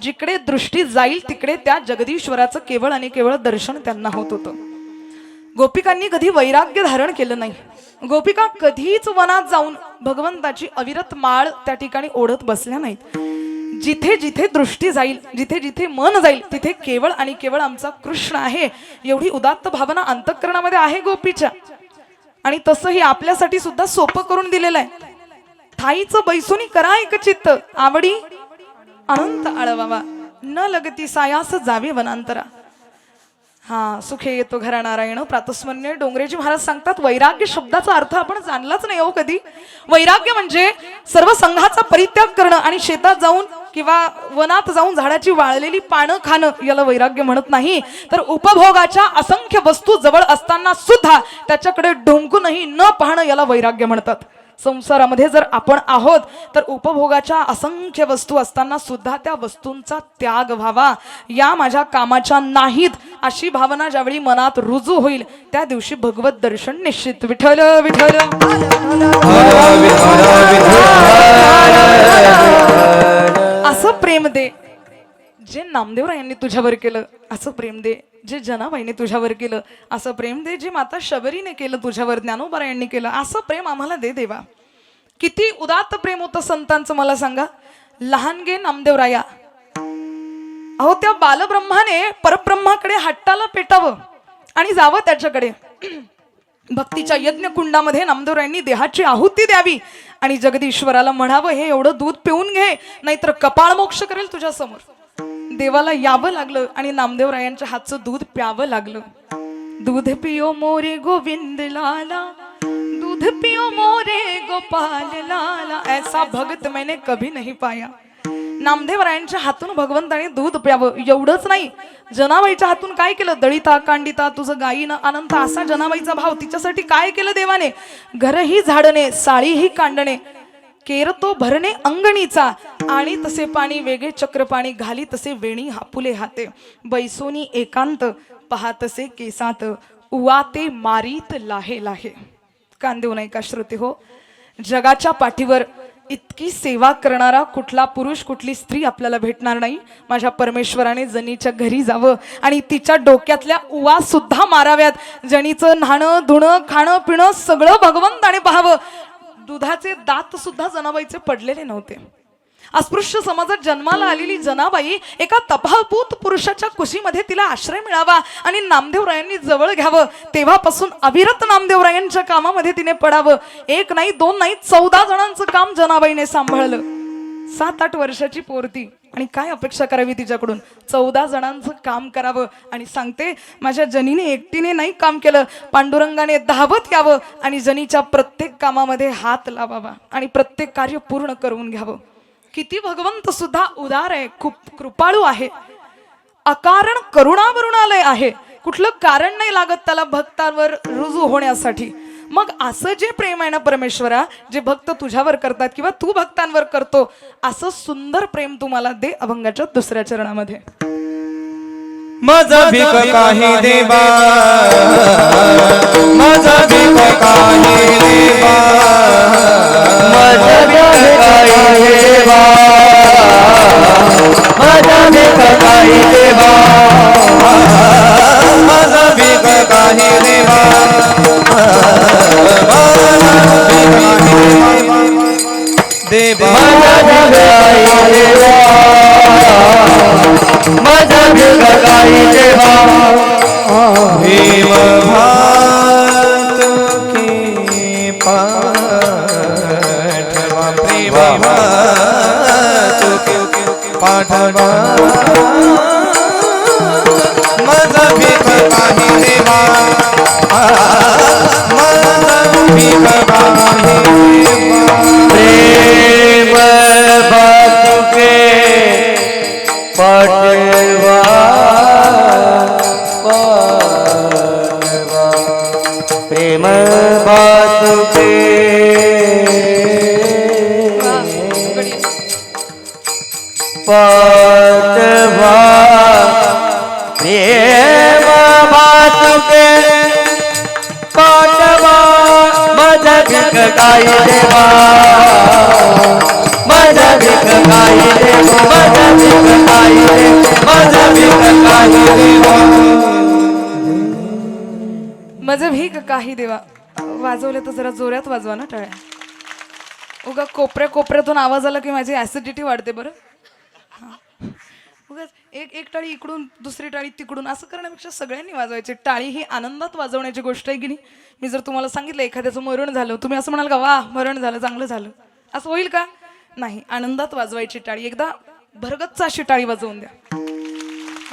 जिकडे दृष्टी जाईल तिकडे त्या जगदीश्वराचं केवळ आणि केवळ दर्शन त्यांना होत होतं. गोपिकांनी कधी वैराग्य धारण केलं नाही. गोपिका कधीच वनात जाऊन भगवंताची अविरत माळ त्या ठिकाणी ओढत बसल्या नाहीत. जिथे जिथे दृष्टी जाईल, जिथे जिथे मन जाईल तिथे केवळ आणि केवळ आमचा कृष्ण आहे, एवढी उदात्त भावना अंतःकरणामध्ये आहे गोपीच्या. आणि तसंही आपल्यासाठी सुद्धा सोपं करून दिलेलं आहे. थाईचं बैसुनी करा एक चित्त, आवडी अनंत आळवावा, न लगती सायास जावे वनांतरा. हा सुखे येतो घरा नारायण प्रातस्मरणे. डोंगरेजी महाराज सांगतात वैराग्य शब्दाचा अर्थ आपण जाणलाच नाही हो कधी. वैराग्य म्हणजे सर्व संघाचा परित्याग करणं आणि शेतात जाऊन किंवा वनात जाऊन झाडाची वाळलेली पानं खाणं याला वैराग्य म्हणत नाही. तर उपभोगाच्या असंख्य वस्तू जवळ असताना सुद्धा त्याच्याकडे ढोंकूनही न पाहणं याला वैराग्य म्हणतात. संसारामध्ये जर आपण आहोत तर उपभोगाच्या असंख्य वस्तू असताना सुद्धा त्या वस्तूंचा त्याग व्हावा. या माझ्या कामाच्या नाहीत अशी भावना ज्यावेळी मनात रुजू होईल त्या दिवशी भगवत दर्शन निश्चित. विठ्ठल विठ्ठल असं प्रेम दे जे नामदेवरायांनी तुझ्यावर केलं, असं प्रेम दे जे जनाबाईने तुझ्यावर केलं, असं प्रेम दे जे माता शबरीने केलं तुझ्यावर, ज्ञानोबारायांनी केलं, असं प्रेम आम्हाला दे देवा. किती उदात्त प्रेम होतं संतांचं मला सांगा. लहानगे नामदेवराया, अहो त्या बालब्रह्माने परब्रह्माकडे हट्टाला पेटावं आणि जावं त्याच्याकडे. भक्तीच्या यज्ञ कुंडामध्ये नामदेवरायांनी देहाची आहुती द्यावी आणि जगदीश्वराला म्हणावं हे एवढं दूध पिऊन घे नाहीतर कपाळ मोक्ष करेल तुझ्या समोर. देवाला यावं लागलं आणि नामदेवरायांच्या हातचं दूध प्यावं लागलं. दूध पियो मोरे गोविंद लाला, दूध पियो मोरे गोपाल लाला, ऐसा भगत मैंने कभी नहीं पाया. नामदेवरायांच्या हातून भगवंताने दूध प्यावं. एवढंच नाही, जनाबाईच्या हातून काय केलं? दळिता कांडिता तुझं गायीनं अनंत असा जनाबाईचा भाव. तिच्यासाठी काय केलं देवाने? घरही झाडणे, साळीही कांडणे, केरतो भरणे अंगणीचा, आणि तसे पाणी वेगळे चक्रपाणी, घाली तसे वेणी हापुले हाते, बैसोनी एकांत पाहतसे केसात, उवाते मारीत लाहे लाहे. कांदेव नाही का श्रोते हो, जगाच्या पाठीवर इतकी सेवा करणारा कुठला पुरुष कुठली स्त्री आपल्याला भेटणार नाही. माझ्या परमेश्वराने जनीच्या घरी जावं आणि तिच्या डोक्यातल्या उवा सुद्धा माराव्यात. जनीचं न्हाणं धुणं खाणं पिणं सगळं भगवंताने पाहावं. दुधाचे दात सुद्धा जनाबाईचे पडलेले नव्हते. अस्पृश्य समाजात जन्माला आलेली जनाबाई एका तफावपूत पुरुषाच्या कुशीमध्ये तिला आश्रय मिळावा आणि नामदेवरायांनी जवळ घ्यावं. तेव्हापासून अविरत नामदेवरायांच्या कामामध्ये तिने पडावं. एक नाही दोन नाही 14 जणांचं काम जनाबाईने सांभाळलं. 7-8 वर्षाची पोरती आणि काय अपेक्षा करावी तिच्याकडून? 14 जणांचं काम करावं. आणि सांगते माझ्या जनीने एकटीने नाही काम केलं, पांडुरंगाने धावत यावं आणि जनीच्या प्रत्येक कामामध्ये हात लावावा आणि प्रत्येक कार्य पूर्ण करून घ्यावं. किती भगवंत सुद्धा उदार आहे, खूप कृपाळू आहे, अकारण करुणावरुणालय आहे. कुठलं कारण नाही लागत त्याला भक्तांवर रुजू होण्यासाठी. मग असं जे प्रेम आहे ना परमेश्वरा, जे भक्त तुझ्यावर करतात किंवा तू भक्तांवर करतो, असं सुंदर प्रेम तुम्हाला दे. अभंगाच्या 2ऱ्या चरणामध्ये माझा भीक काही देवा, माझा भीक काही देवा, माझा भीक काही देवा, माझा भीक काही देवा, प्रेम भात के पाठवा प्रेम भात के पाठवा माझा भीक काही देवा माझा भीक काही देवा प्रेम बातुके पाठवा पाठवा प्रेम बातुके पाठवा प्रेम बातुके पाठवा माझा भीक काही देवा माझा भीक काही देवा माझा भीक काही देवा माझा भीक काही देवा माझं भीक काही देवा. वाजवले तर जरा जोरात वाजवा ना टाळ्या. उगा कोपऱ्या कोपऱ्यातून आवाज आला की माझी ऍसिडिटी वाढते बरं. उगाच एक टाळी इकडून दुसरी टाळी तिकडून असं करण्यापेक्षा सगळ्यांनी वाजवायची. टाळी ही आनंदात वाजवण्याची गोष्ट आहे की नाही. मी जर तुम्हाला सांगितलं एखाद्याचं मरण झालं, तुम्ही असं म्हणाल का वा मरण झालं चांगलं झालं, असं होईल का? नाही, आनंदात वाजवायची टाळी. एकदा भरगच्च अशी टाळी वाजवून द्या.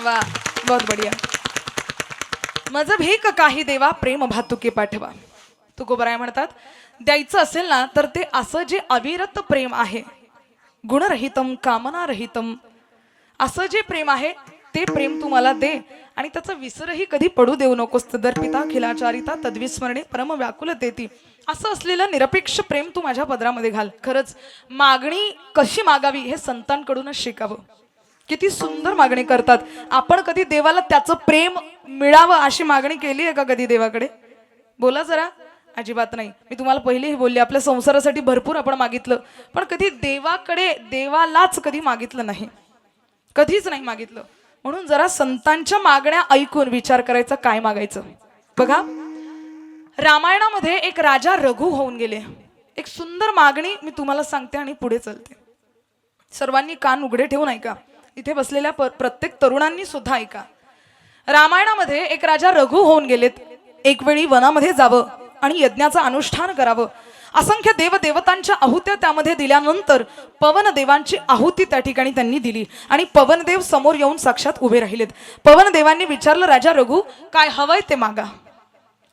वा बहुत बढिया. माझं भीक काही देवा प्रेम भातुके पाठवा. तुकोबराय म्हणतात द्यायचं असेल ना तर ते असं जे अविरत प्रेम आहे, गुणरहितम कामनारहितम, असं जे प्रेम आहे ते प्रेम तू मला दे आणि त्याचा विसरही कधी पडू देऊ नकोस. तदर्पिता खिलाचारिता तद्विस्मरणे परम व्याकुलतेती, असं असलेलं निरपेक्ष प्रेम तू माझ्या पदरामध्ये घाल. खरंच मागणी कशी मागावी हे संतांकडूनच शिकावं. किती सुंदर मागणी करतात. आपण कधी देवाला त्याचं प्रेम मिळावं अशी मागणी केली आहे का कधी देवाकडे? बोला जरा. अजिबात नाही. मी तुम्हाला पहिलेही बोलले आपल्या संसारासाठी भरपूर आपण मागितलं, पण कधी देवाकडे देवालाच कधी मागितलं नाही, कधीच नाही मागितलं. म्हणून जरा संतांच्या मागण्या ऐकून विचार करायचा काय मागायचं. बघा रामायणामध्ये एक राजा रघु होऊन गेले. एक सुंदर मागणी मी तुम्हाला सांगते आणि पुढे चलते. सर्वांनी कान उघडे ठेवून ऐका. इथे बसलेल्या प्रत्येक तरुणांनी सुद्धा ऐका. रामायणामध्ये एक राजा रघु होऊन गेलेत. एक वेळी वनामध्ये जावं आणि यज्ञाचं अनुष्ठान करावं. असंख्य देवदेवतांच्या आहुत्या त्यामध्ये दिल्यानंतर पवनदेवांची आहुती त्या ठिकाणी त्यांनी दिली आणि पवनदेव समोर येऊन साक्षात उभे राहिलेत. पवनदेवांनी विचारलं राजा रघु काय हवंय ते मागा.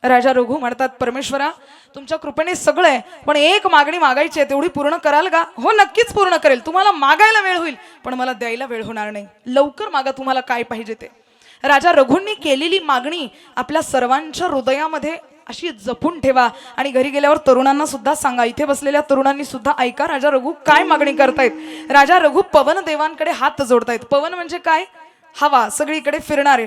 राजा रघु म्हणतात परमेश्वरा तुमच्या कृपेने सगळं आहे, पण एक मागणी मागायची आहे, तेवढी पूर्ण कराल का? हो नक्कीच पूर्ण करेल. तुम्हाला मागायला वेळ होईल पण मला द्यायला वेळ होणार नाही. लवकर मागा तुम्हाला काय पाहिजे ते. राजा रघुंनी केलेली मागणी आपल्या सर्वांच्या हृदयामध्ये अशी जपून ठेवा आणि घरी गेल्यावर तरुणांना सुद्धा सांगा. इथे बसलेल्या तरुणांनी सुद्धा ऐका राजा रघु काय मागणी करतायत. राजा रघु पवन देवांकडे हात जोडतायत. पवन म्हणजे काय? हवा, सगळीकडे फिरणारे.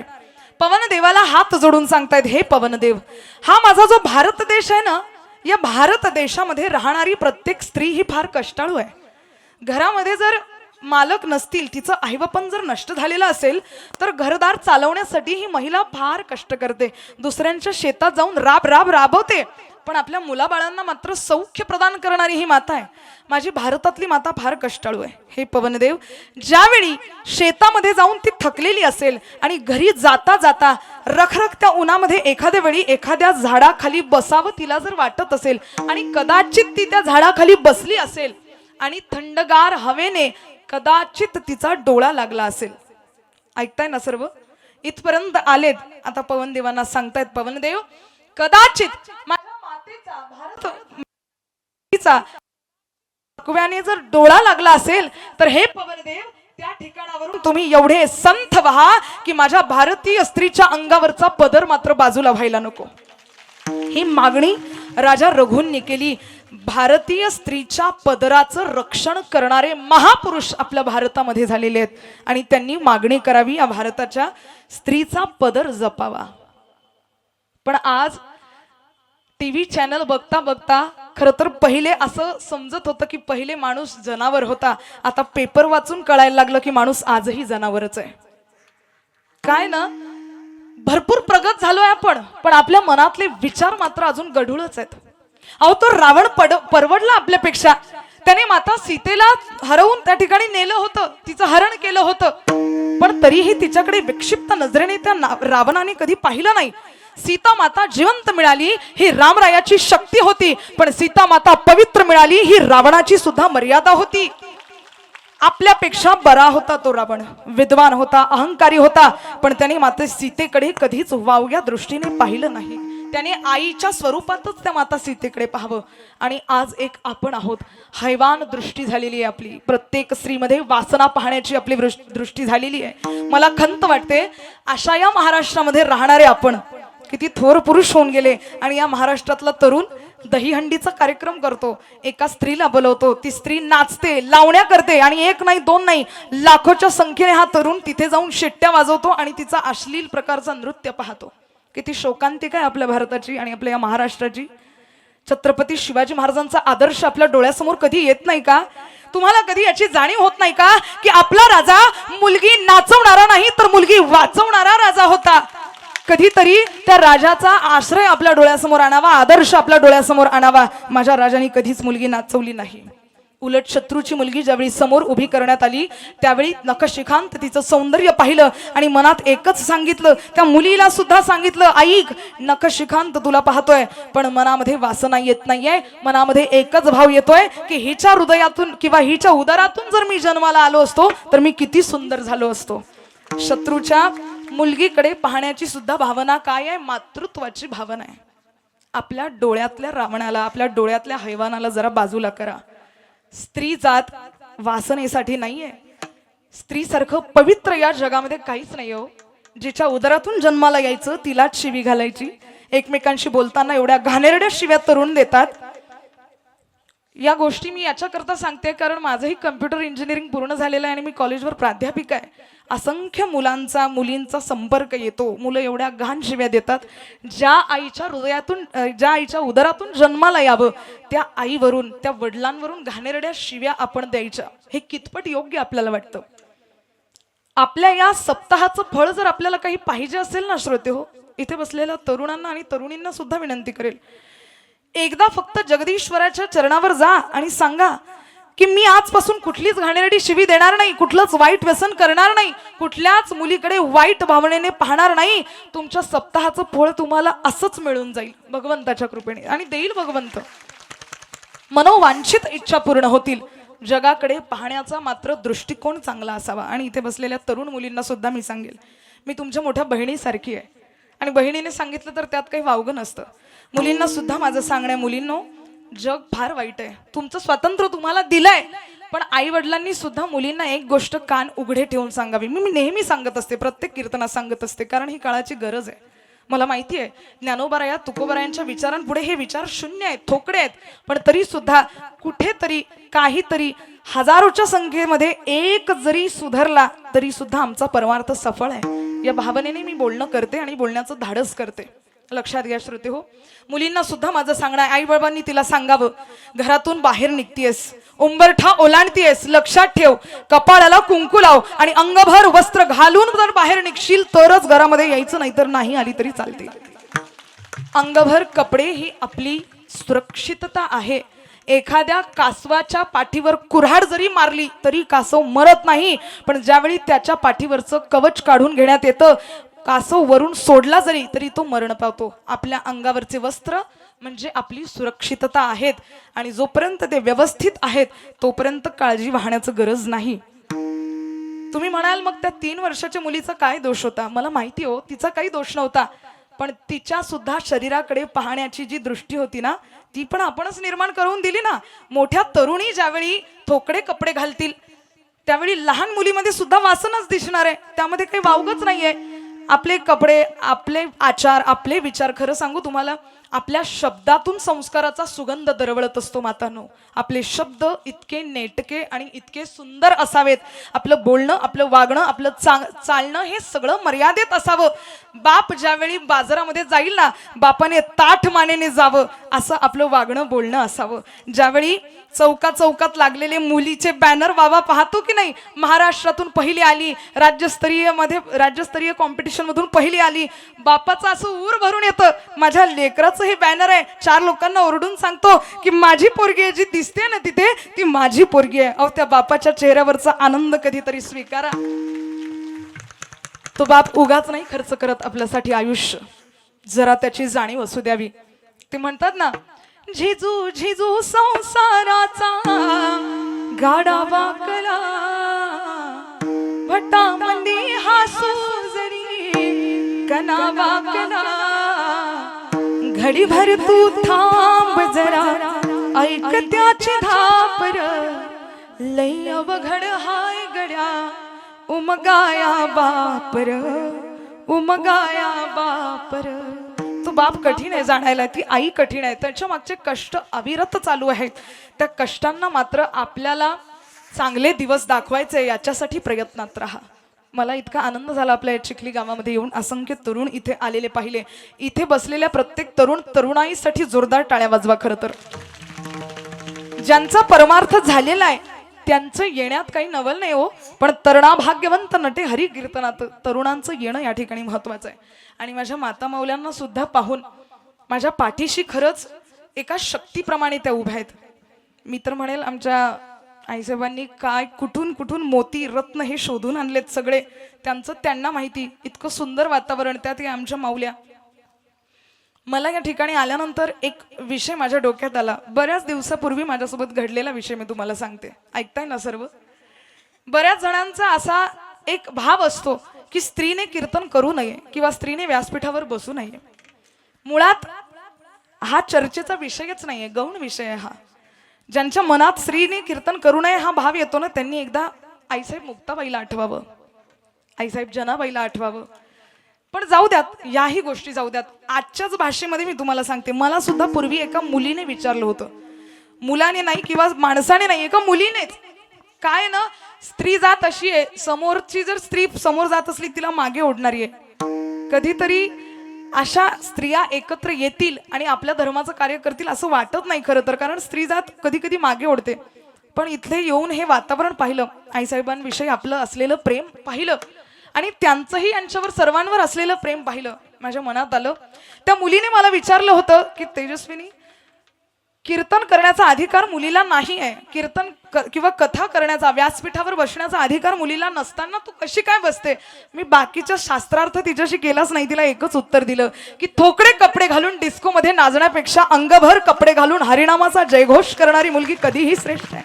पवन देवाला हात जोडून सांगतायत हे पवनदेव, हा माझा जो भारत देश आहे ना, या भारत देशामध्ये राहणारी प्रत्येक स्त्री ही फार कष्टाळू आहे. घरामध्ये जर मालक नसतील, तिचं आईबापण जर नष्ट झालेलं असेल तर घरदार चालवण्यासाठी ही महिला फार कष्ट करते. दुसऱ्यांच्या शेतात जाऊन राबवते, पण आपल्या मुलाबाळांना मात्र सौख्य प्रदान करणारी ही माता आहे. माझी भारतातली माता फार कष्टाळू आहे. हे पवनदेव, ज्यावेळी शेतामध्ये जाऊन ती थकलेली असेल आणि घरी जाता जाता रखरखत्या उन्हामध्ये एखाद्या वेळी एखाद्या झाडाखाली बसावं तिला जर वाटत असेल आणि कदाचित ती त्या झाडाखाली बसली असेल आणि थंडगार हवेने कदाचित तिचा डोळा लागला असेल. ऐकताय ना सर्व? इथपर्यंत आलेत. आता पवनदेवांना सांगतायत पवनदेव कदाचित माझ्या मातेचा भारताचा कुव्याने जर डोळा लागला असेल तर हे पवनदेव त्या ठिकाणावरून तुम्ही एवढे संथ व्हा की माझ्या भारतीय स्त्रीच्या अंगावरचा पदर मात्र बाजूला व्हायला नको. ही मागणी राजा रघुंनी केली. भारतीय स्त्रीच्या पदराचं रक्षण करणारे महापुरुष आपल्या भारतामध्ये झालेले आहेत आणि त्यांनी मागणी करावी या भारताच्या स्त्रीचा पदर जपावा. पण आज टीव्ही चॅनल बघता बघता खरं तर पहिले असं समजत होतं की पहिले माणूस जनावर होता. आता पेपर वाचून कळायला लागलं की माणूस आजही जनावरच आहे. काय ना, भरपूर प्रगत झालोय आपण, पण आपल्या मनातले विचार मात्र अजून गढूळच आहेत. अहो तो रावण परवडला आपल्यापेक्षा. त्याने माता सीतेला हरवून त्या ठिकाणी नेलं होतं, तिचं हरण केलं होतं, पण तरीही तिच्याकडे विक्षिप्त नजरेने त्या रावणाने कधी पाहिलं नाही. सीता माता जिवंत मिळाली ही रामरायाची शक्ती होती, पण सीता माता पवित्र मिळाली ही रावणाची सुद्धा मर्यादा होती. आपल्यापेक्षा बरा होता तो रावण, विद्वान होता, अहंकारी होता, पण त्याने माता सीतेकडे कधीच वावग्या दृष्टीने पाहिलं नाही. त्याने आईच्या स्वरूपातच त्या माता सीतेकडे पाहावं. आणि आज एक आपण आहोत, हैवान दृष्टी झालेली आहे आपली. प्रत्येक स्त्रीमध्ये वासना पाहण्याची आपली दृष्टी झालेली आहे. मला खंत वाटते अशा या महाराष्ट्रामध्ये राहणारे आपण किती थोर पुरुष होऊन गेले. आणि या महाराष्ट्रातला तरुण दहीहंडीचा कार्यक्रम करतो, एका स्त्रीला बोलवतो, ती स्त्री नाचते, लावण्या करते, आणि एक नाही दोन नाही लाखोच्या संख्येने हा तरुण तिथे जाऊन शिट्ट्या वाजवतो आणि तिचा अश्लील प्रकारचा नृत्य पाहतो. किती शोकांतिक आहे आपल्या भारताची आणि आपल्या या महाराष्ट्राची. छत्रपती शिवाजी महाराजांचा आदर्श आपल्या डोळ्यासमोर कधी येत नाही का? तुम्हाला कधी याची जाणीव होत नाही का की आपला राजा मुलगी नाचवणारा नाही तर मुलगी वाचवणारा राजा होता. कधीतरी त्या राजाचा आश्रय आपल्या डोळ्यासमोर आणावा, आदर्श आपल्या डोळ्यासमोर आणावा. माझ्या राजाने कधीच मुलगी नाचवली नाही. उलट शत्रूची मुलगी ज्यावेळी समोर उभी करण्यात आली त्यावेळी नखशिखांत तिचं सौंदर्य पाहिलं आणि मनात एकच सांगितलं, त्या मुलीला सुद्धा सांगितलं, ऐक नखशिखांत तुला पाहतोय पण मनामध्ये वासना येत नाहीये, मनामध्ये एकच भाव येतोय की हिच्या हृदयातून किंवा हिच्या उदरातून जर मी जन्माला आलो असतो तर मी किती सुंदर झालो असतो. शत्रूच्या मुलगीकडे पाहण्याची सुद्धा भावना काय आहे? मातृत्वाची भावना आहे. आपल्या डोळ्यातल्या रावणाला, आपल्या डोळ्यातल्या हैवानाला जरा बाजूला करा. स्त्री जात वासनेसाठी नाहीये. स्त्री सारखं पवित्र या जगामध्ये काहीच नाही हो. जिच्या उदरातून जन्माला यायचं तिलाच शिवी घालायची. एकमेकांशी बोलताना एवढ्या घाणेरड्या शिव्या तरुण देतात. या गोष्टी मी याच्याकरता सांगते कारण माझंही कम्प्युटर इंजिनिअरिंग पूर्ण झालेलं आहे आणि मी कॉलेजवर प्राध्यापिका आहे. असंख्य मुलांचा मुलींचा संपर्क येतो. मुलं एवढ्या घाण शिव्या देतात. ज्या आईच्या हृदयातून, ज्या आईच्या उदरातून जन्माला यावं त्या आईवरून, त्या वडिलांवरून घाणेरड्या शिव्या आपण द्यायच्या, हे कितपत योग्य आपल्याला वाटतं? आपल्या या सप्ताहाचं फळ जर आपल्याला काही पाहिजे असेल ना श्रोते हो, इथे बसलेल्या तरुणांना आणि तरुणींना सुद्धा विनंती करेल, एकदा फक्त जगदीश्वराच्या चरणावर जा आणि सांगा की मी आजपासून कुठलीच घाणेरडी शिवी देणार नाही, कुठलंच वाईट व्यसन करणार नाही, कुठल्याच मुलीकडे वाईट भावनेने पाहणार नाही. तुमच्या सप्ताहाचं फळ तुम्हाला असंच मिळून जाईल भगवंताच्या कृपेने, आणि देईल भगवंत. मनोवांछित इच्छा पूर्ण होतील. जगाकडे पाहण्याचा मात्र दृष्टिकोन चांगला असावा. आणि इथे बसलेल्या तरुण मुलींना सुद्धा मी सांगेल, मी तुमच्या मोठ्या बहिणीसारखी आहे आणि बहिणीने सांगितलं तर त्यात काही वावगं नसतं. मुलींना सुद्धा माझं सांगणं आहे, मुलींनो जग फार वाईट आहे. तुमचं स्वातंत्र्य तुम्हाला दिलंय, पण आई वडिलांनी सुद्धा मुलींना एक गोष्ट कान उघडे ठेवून सांगावी. मी नेहमी सांगत असते, प्रत्येक कीर्तनात सांगत असते, कारण ही काळाची गरज आहे. मला माहिती आहे ज्ञानोबाराया तुकोबारायांच्या विचारांपुढे हे विचार शून्य आहेत, थोकडे आहेत, पण तरी सुद्धा कुठेतरी काहीतरी हजारोच्या संख्येमध्ये एक जरी सुधारला तरी सुद्धा आमचा परमार्थ सफळ आहे. या भावनेने मी बोलणं करते आणि बोलण्याचं धाडस करते. लक्षात घ्या श्रोते हो, मुलींना सुद्धा माझं सांगणं आहे, आई बाबांनी तिला सांगावं, घरातून बाहेर निघतीयस, उंबरठा ओलांडतीयस, लक्षात ठेव, कपाळाला कुंकू लाव आणि अंगभर वस्त्र घालून जर बाहेर निघशील तरच घरामध्ये यायचं, नाही तर नाही आली तरी चालते. अंगभर कपडे ही आपली सुरक्षितता आहे. एखाद्या कासवाच्या पाठीवर कुऱ्हाड जरी मारली तरी कासव मरत नाही, पण ज्यावेळी त्याच्या पाठीवरचं कवच काढून घेण्यात येतं, कासव वरून सोडला जरी तरी तो मरण पावतो. आपल्या अंगावरचे वस्त्र म्हणजे आपली सुरक्षितता आहेत आणि जोपर्यंत ते व्यवस्थित आहेत तोपर्यंत काळजी वाहण्याची गरज नाही. तुम्ही म्हणाल मग त्या 3 वर्षाच्या मुलीचा काय दोष होता? मला माहिती हो, तिचा काही दोष नव्हता, पण तिच्या सुद्धा शरीराकडे पाहण्याची जी दृष्टी होती ना ती पण आपणच निर्माण करून दिली ना. मोठ्या तरुणी ज्यावेळी थोकडे कपडे घालतील त्यावेळी लहान मुलीमध्ये सुद्धा वासनाच दिसणार आहे, त्यामध्ये काही वावगच नाहीये. आपले कपडे, आपले आचार, आपले विचार, खरं सांगू तुम्हाला आपल्या शब्दातून संस्काराचा सुगंध दरवळत असतो मातांनो. आपले शब्द इतके नेटके आणि इतके सुंदर असावेत, आपलं बोलणं, आपलं वागणं, आपलं चालणं हे सगळं मर्यादेत असावं. बाप ज्यावेळी बाजारामध्ये जाईल ना, बापाने ताठ मानेने जावं असं आपलं वागणं बोलणं असावं. ज्यावेळी चौकात लागलेले मुलीचे बॅनर वावा पाहतो की नाही, महाराष्ट्रातून पहिली आली, राज्यस्तरीय कॉम्पिटिशन मधून पहिली आली, बापाचं असं ऊर भरून येतं, माझ्या लेकराचं हे बॅनर आहे. 4 लोकांना ओरडून सांगतो की माझी पोरगी जी दिसते ना तिथे ती माझी पोरगी आहे. अहो त्या बापाच्या चेहऱ्यावरचा आनंद कधीतरी स्वीकारा. तो बाप उगाच नाही खर्च करत आपल्यासाठी आयुष्य, जरा त्याची जाणीव असू द्यावी. ते म्हणतात ना, झिजू झिजू संसाराचा गाडा वाकला, भटामंदी हासू जरी कना वाकला, घडीभर तू थांब जरा ऐक त्याची धापर, लय अवघड हाय गड्या उमगाया बापर, उमगाया बापर. तो बाप कठीण आहे जाणायला, ती आई कठीण आहे, त्याच्या मागचे कष्ट अविरत चालू आहेत. त्या कष्टांना मात्र आपल्याला चांगले दिवस दाखवायचे, याच्यासाठी प्रयत्नात राहा. मला इतका आनंद झाला आपल्या चिखली गावामध्ये येऊन. असंख्य तरुण इथे आलेले पाहिले. इथे बसलेल्या प्रत्येक तरुणाईसाठी जोरदार टाळ्या वाजवा. खरं तर ज्यांचा परमार्थ झालेला आहे त्यांचं येण्यात काही नवल नाही हो, पण तरणा भाग्यवंत नटे हरी कीर्तनात तरुणांचं येणं या ठिकाणी महत्वाचं आहे. आणि माझ्या माता माऊल्यांना सुद्धा पाहून माझ्या पाठीशी खरंच एका शक्तीप्रमाणे त्या उभ्या आहेत. मी तर म्हणेल आमच्या आईसाहेबांनी काय कुठून कुठून मोती रत्न हे शोधून आणलेत सगळे, त्यांचं त्यांना माहिती. इतकं सुंदर वातावरण, त्यात हे आमच्या माऊल्या. मला या ठिकाणी आल्यानंतर एक विषय माझ्या डोक्यात आला. बऱ्याच दिवसापूर्वी माझ्यासोबत घडलेला विषय मी तुम्हाला सांगते, ऐकताय ना सर्व. बऱ्याच जणांचा असा एक भाव असतो की स्त्रीने कीर्तन करू नये किंवा स्त्रीने व्यासपीठावर बसू नये. मुळात हा चर्चेचा विषयच नाहीये, गौण विषय आहे हा. ज्यांच्या मनात स्त्रीने कीर्तन करू नये हा भाव येतो ना, त्यांनी एकदा आईसाहेब मुक्ताबाईला आठवावं, आईसाहेब जनाबाईला आठवावं. पण जाऊ द्यात, याही गोष्टी जाऊ द्यात. आजच्याच भाषेमध्ये मी तुम्हाला सांगते, मला सुद्धा पूर्वी एका मुलीने विचारलं होतं, मुलाने नाही किंवा माणसाने नाही, एका मुलीनेच. काय ना, स्त्री जात अशी आहे, समोरची जर स्त्री समोर जात असली तिला मागे ओढणारी आहे. कधीतरी अशा स्त्रिया एकत्र येतील आणि आपल्या धर्माचं कार्य करतील असं वाटत नाही खरं तर, कारण स्त्री जात कधी कधी मागे ओढते. पण इथे येऊन हे वातावरण पाहिलं, आईसाहेबांविषयी आपलं असलेलं प्रेम पाहिलं आणि त्यांचंही यांच्यावर सर्वांवर असलेलं प्रेम पाहिलं, माझ्या मनात आलं. त्या मुलीने मला विचारलं होतं की तेजस्विनी, कीर्तन करण्याचा अधिकार मुलीला नाही आहे, कीर्तन किंवा कथा करण्याचा, व्यासपीठावर बसण्याचा अधिकार मुलीला नसताना तू कशी काय बसते? मी बाकीच्या शास्त्रार्थ तिच्याशी केलाच नाही. तिला एकच उत्तर दिलं की थोकडे कपडे घालून डिस्को मध्ये नाचण्यापेक्षा अंगभर कपडे घालून हरिनामाचा जयघोष करणारी मुलगी कधीही श्रेष्ठ आहे,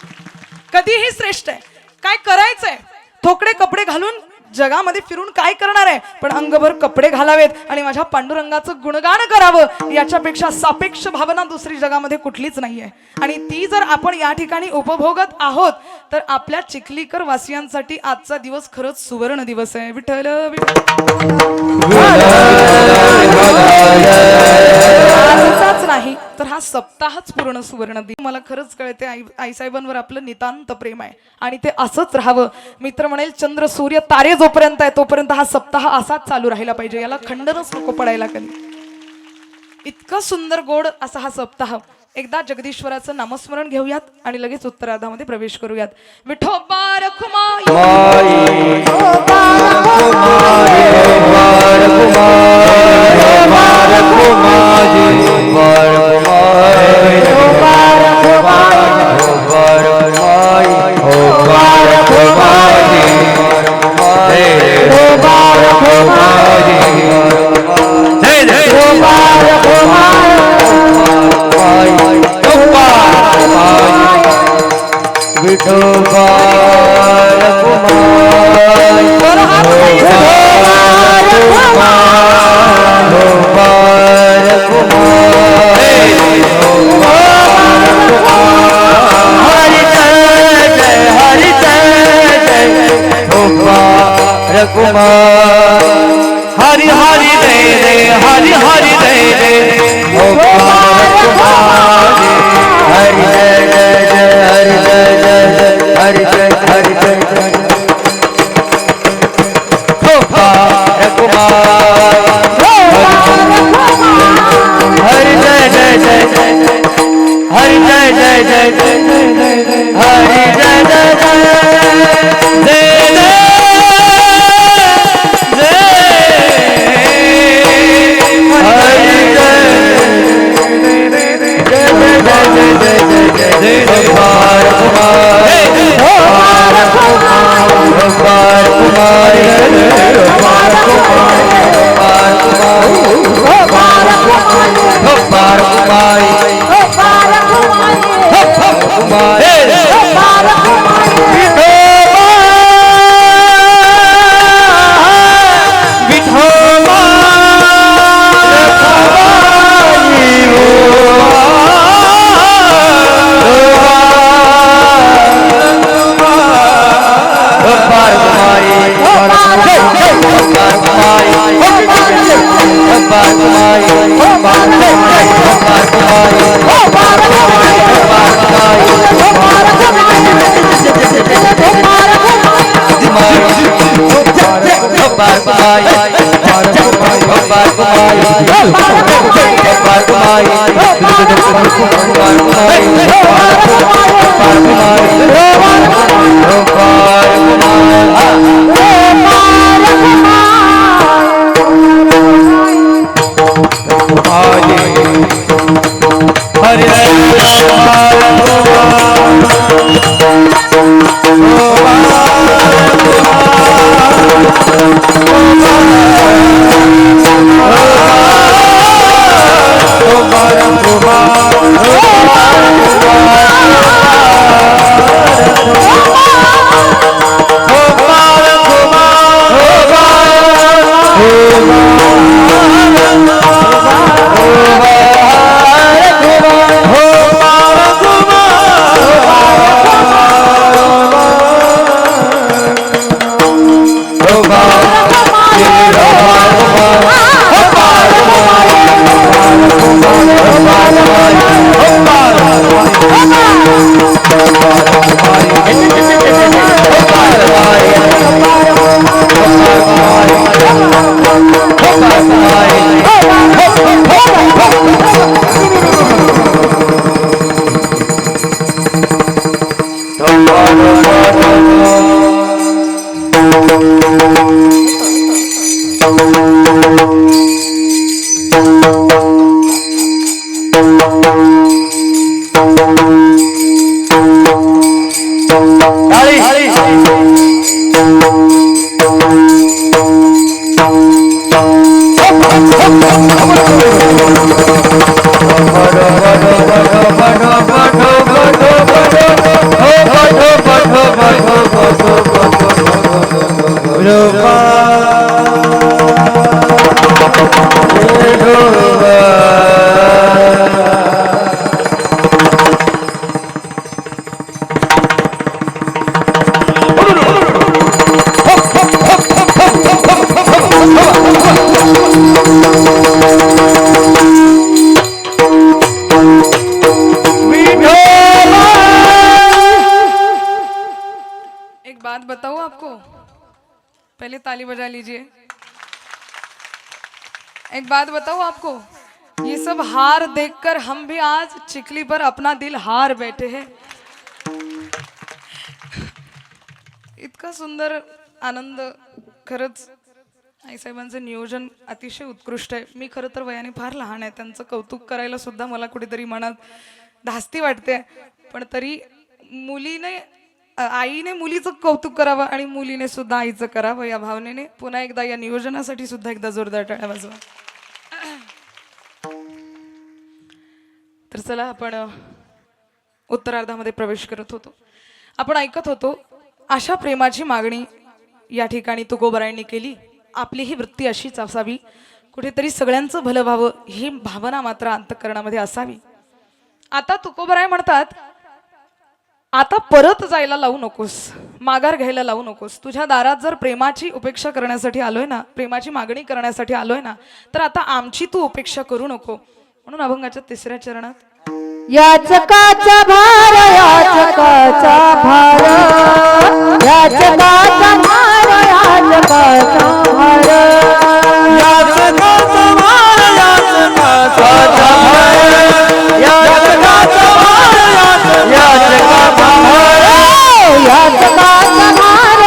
कधीही श्रेष्ठ आहे. काय करायचंय? थोकडे कपडे घालून जगामध्ये फिरून काय करणार आहे? पण अंगभर कपडे घालावेत आणि माझ्या पांडुरंगाचं गुणगान करावं, याच्यापेक्षा सापेक्ष भावना दुसरी जगामध्ये कुठलीच नाहीये. आणि ती जर आपण या ठिकाणी उपभोगत आहोत तर आपल्या चिखलीकर वासियांसाठी आजचा दिवस खरंच सुवर्ण दिवस आहे. विठ्ठल आजचाच नाही तर हा सप्ताहच पूर्ण सुवर्ण दिन. मला खरंच कळते आईसाहेबांवर आपलं नितांत प्रेम आहे आणि ते असंच राहावं. मित्र म्हणेल चंद्र सूर्य तारे जोपर्यंत आहे तोपर्यंत हा सप्ताह असाच चालू राहिला पाहिजे, याला खंडनच नको पडायला कधी. इतकं सुंदर गोड असा हा सप्ताह. एकदा जगदीश्वराचं नामस्मरण घेऊयात आणि लगेच उत्तरार्धामध्ये प्रवेश करूयात. विठोबा रखुमाई हरि हरि दे दे, हरि हरि दे दे, हरि जय जय जय, हरि जय जय जय, हरि जय हरि जय जय, गोपाल कुमार हरि जय जय जय जय, हरि जय जय जय जय, हरि जय जय जय जय कुमार एक बात बताऊं आपको, पहले ताली बजा लीजिए। एक बात बताऊं आपको, ये सब हार देखकर हम भी आज चिखली पर अपना दिल हार बैठे हैं। इतका सुंदर आनंद, खरंच आईसाहेबांचं नियोजन अतिशय उत्कृष्ट आहे। मी खरं तर वयाने फार लहान आहे, त्यांचं कौतुक करायला सुद्धा मला कुठेतरी मनात धास्ती वाटते, पण तरी मुलीने आईने मुलीचं कौतुक करावं आणि मुलीने सुद्धा आईचं करावं या भावनेने पुन्हा एकदा या नियोजनासाठी सुद्धा एकदा जोरदार टाळ्या वाजवा। तर चला आपण उत्तरार्धामध्ये प्रवेश करत होतो। आपण ऐकत होतो अशा प्रेमाची मागणी या ठिकाणी तुकोबरायांनी केली। आपली ही वृत्ती अशीच असावी, कुठेतरी सगळ्यांचं भलं व्हावं ही भावना मात्र अंतःकरणामध्ये असावी। आता तुकोबराय म्हणतात, आता परत जायला लावू नकोस, माघार घ्यायला लावू नकोस। तुझ्या दारात जर प्रेमाची उपेक्षा करण्यासाठी आलोय ना, प्रेमाची मागणी करण्यासाठी आलोय ना, तर आता आमची तू उपेक्षा करू नको। म्हणून अभंगाच्या 3ऱ्या चरणात याचकाचा भार, याचकाचा भार, याचकाचा भार, याचकाचा भार, याचकाचा भार, याचकाचा भार, याचकाचा भार, याचकाचा भार,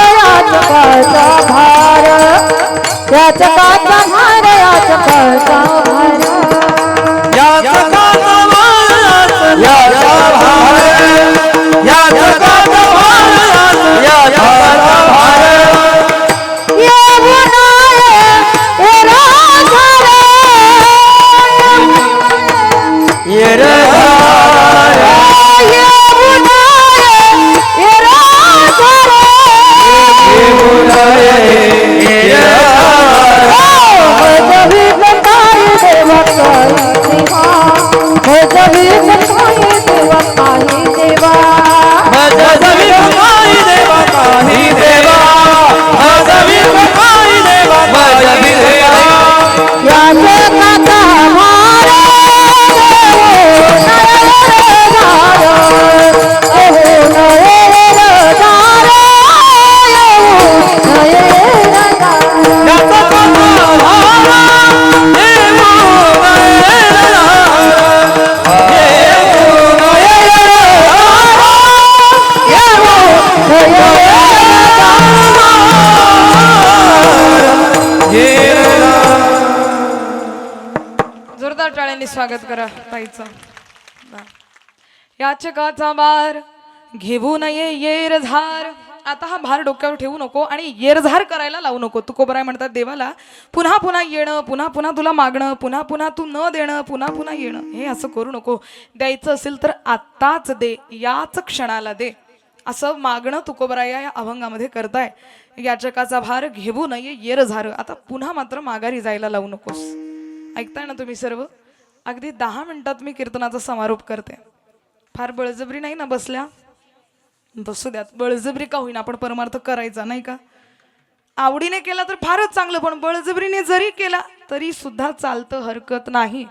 याचकाचा भार, याचकाचा भार, याचकाचा भार, याचकाचा भार, याचकाचा भार, याचकाचा भार, याचकाचा भार, याचकाचा भार, ये देवा काही जोरदार टाळ्यांनी स्वागत करा ताईचं. याचकाचा भार घेऊ नये येरझार. आता हा भार डोक्यावर ठेवू नको आणि येरझार करायला लावू नको. तुकोबराय म्हणतात देवाला, पुन्हा पुन्हा येणं, पुन्हा पुन्हा तुला मागणं, पुन्हा पुन्हा तू न देणं, पुन्हा पुन्हा येणं, हे असं करू नको. द्यायचं असेल तर आत्ताच दे, याच क्षणाला दे, असं मागणं तुकोबराय या अभंगामध्ये करताय. याचकाचा भार घेऊ नये येरझार. आता पुन्हा मात्र माघारी जायला लावू नकोस. ऐकताय ना तुम्ही सर्व? अगदी 10 मिनिटात मी कीर्तनाचा समारोप करते. फार बळजबरी नाही ना बसल्या? बसू द्यात. बळजबरी का होईना, आपण परमार्थ करायचा नाही का? आवडीने केला तर फारच चांगलं, पण बळजबरीने जरी केला तरी सुद्धा चालतं, हरकत नाही.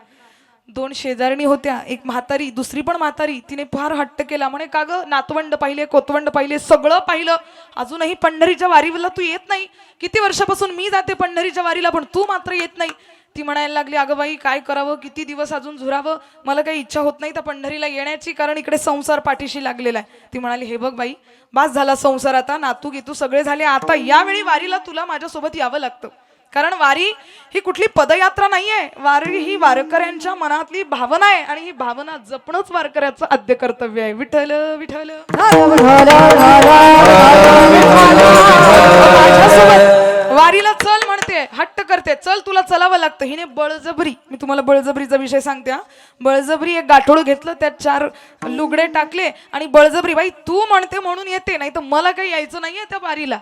2 शेजारणी होत्या, एक म्हातारी, दुसरी पण म्हातारी. तिने फार हट्ट केला, म्हणे का ग नातवंड पाहिले, कोतवंड पाहिले, सगळं पाहिलं, अजूनही पंढरीच्या वारीला तू येत नाही. किती वर्षापासून मी जाते पंढरीच्या वारीला, पण तू मात्र येत नाही. ती म्हणायला लागली, अगं बाई काय करावं, किती दिवस अजून झुरावं, मला काही इच्छा होत नाही त्या पंढरीला येण्याची, कारण इकडे संसार पाठीशी लागलेला आहे. ती म्हणाली, हे बघ बाई, बास झाला संसार, आता नातू गीतू सगळे झाले, आता यावेळी वारीला तुला माझ्यासोबत यावं लागतं. कारण वारी ही कुठली पदयात्रा नाहीये, वारी ही वारकऱ्यांच्या मनातली भावना आहे आणि ही भावना जपणंच वारकऱ्याचं आद्य कर्तव्य आहे. विठ्ठल विठ्ठल. वारीला चल म्हणते, हट्ट करते, चल तुला चलावं लागतं. हिने बळजबरी, मी तुम्हाला बळजबरीचा विषय सांगते. बळजबरी एक गाठोड घेतलं, त्यात 4 लुगडे टाकले आणि बळजबरी, बाई तू म्हणते म्हणून येते, नाही तर मला काही यायचं नाहीये त्या वारीला.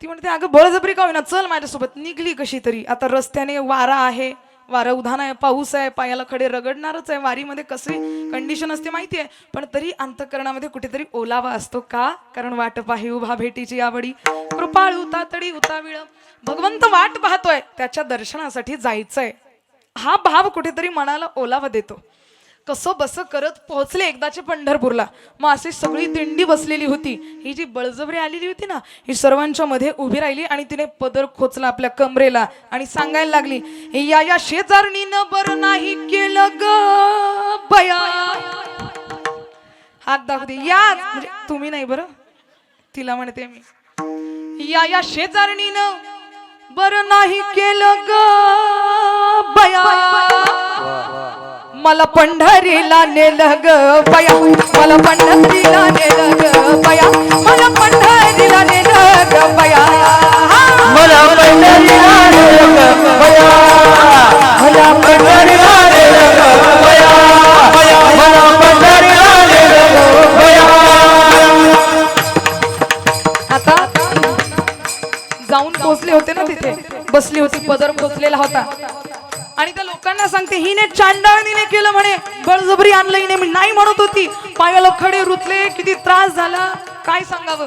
ती म्हणते, अगं बळजबरी का होईना, चल माझ्यासोबत. निघली कशी तरी. आता रस्त्याने वारा आहे, वारा उधाण आहे, पाऊस आहे, पायाला खडे रगडणारच आहे. वारीमध्ये कशी कंडिशन असते माहिती आहे, पण तरी अंतःकरणामध्ये कुठेतरी ओलावा असतो. का? कारण वाट पाही उभा भेटीची आवडी, कृपाळू तातडी उताविळ. भगवंत वाट पाहतोय, त्याच्या दर्शनासाठी जायचंय. हा भाव कुठेतरी मनाला ओलावा देतो. कसं बस करत पोहोचले एकदाचे पंढरपूरला. मग अशी सगळी दिंडी बसलेली होती. ही जी बळजबरी आलेली होती ना, ही सर्वांच्या मध्ये उभी राहिली आणि तिने पदर खोचला आपल्या कमरेला आणि सांगायला लागली, या शेजारणीनं बरं नाही केलं ग बया. हात दाखवते, या म्हणजे तुम्ही नाही बरं, तिला म्हणते मी. या शेजारणीनं बरं नाही केलं ग बया, मला पंढरीला नेलं ग बया, मला पंढरीला नेलं ग बया, मला पंढरीला नेलं ग बया, मला पंढरीला नेलं ग बया, मला पंढरीला नेलं ग बया, मला पंढरीला नेलं ग बया. आता जाऊन पोहोचले होते ना, तिथे बसली होती, पदर खोचलेला होता आणि त्या लोकांना सांगते, हिने चांडाळणीने केलं म्हणे, बळजबरी आणलं हिने. मी नाही म्हणत होती, पायाला खडे रुतले, किती त्रास झाला, काय सांगावं.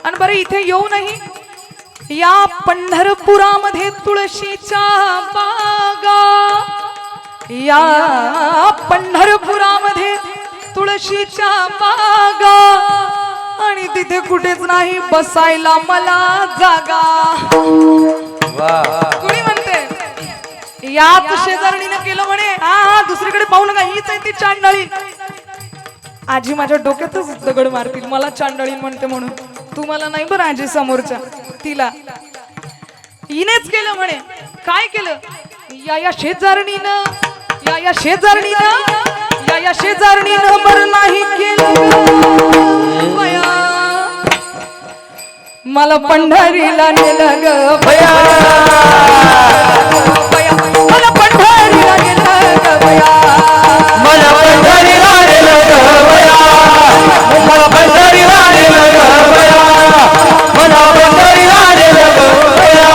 आणि बरं इथे येऊनही या पंढरपुरामध्ये तुळशीच्या बागा, या पंढरपुरामध्ये तुळशीच्या बागा, आणि तिथे कुठेच नाही बसायला मला जागा. कुणी म्हणते याच शेजारणीने केलं म्हणे, हा दुसरीकडे पाहू नका, हीच आहे ती चांडाळी. आजी माझ्या डोक्यातच दगड मारतील, मला चांडाळी म्हणते म्हणून. तुम्हाला नाही बरं आजी, समोरच्या तिला. हिनेच केलं म्हणे. काय केलं? या शेजारणीनं, या शेजारणीनं, या शेजारणीनं बरं नाही केलं बया, मला पंढरीला नेलं ग बया, मला पंढरीला नेलं ग बया, मला पंढरीला नेलं ग बया, मला पंढरीला नेलं ग बया, मला पंढरीला नेलं ग बया,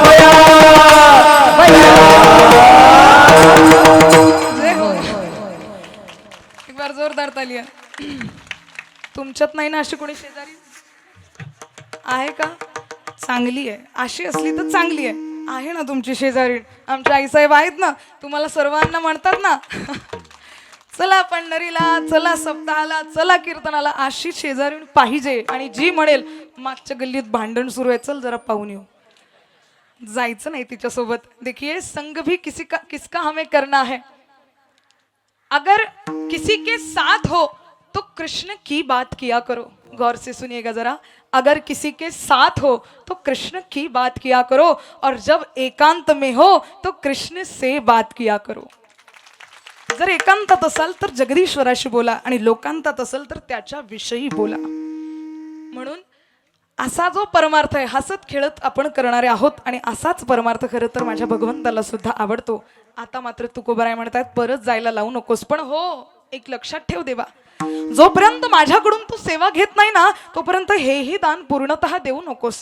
बया, बया. एक बार जोरदार ताली. तुमच्यात नाही ना अशी कोणी शेजारी? आहे का? चांगली आहे, अशी असली तर चांगली आहे ना तुमची शेजारी. आमच्या आईसाहेब आहेत ना, तुम्हाला सर्वांना म्हणतात ना, चला पंढरीला, चला सप्ताहाला, चला कीर्तनाला. अशी शेजारी पाहिजे. आणि जी म्हणेल मागच्या गल्लीत भांडण सुरू आहे, चल जरा पाहून येऊ, जायचं नाही तिच्यासोबत. देखिए संग भी किसका हमें करना है. अगर किसी के साथ हो तो कृष्ण की बात किया करो. गौर से सुनिएगा जरा. अगर किसी के साथ हो तो कृष्ण की बात किया करो, और जब एकांत में हो तो कृष्ण से बात किया करो. जर एकांतात असाल तर जगदीश्वराशी बोला, आणि लोकांतात असेल तर त्याच्या विषयी बोला. म्हणून असा जो परमार्थ आहे, हसत खेळत आपण करणारे आहोत, आणि असाच परमार्थ खरं तर माझ्या भगवंताला सुद्धा आवडतो. आता मात्र तुकोबराय म्हणतात परत जायला लावू नकोस, पण हो एक लक्षात ठेव देवा, जोपर्यंत माझ्याकडून तू सेवा घेत नाही ना तोपर्यंत हेही दान पूर्णतः देऊ नकोस.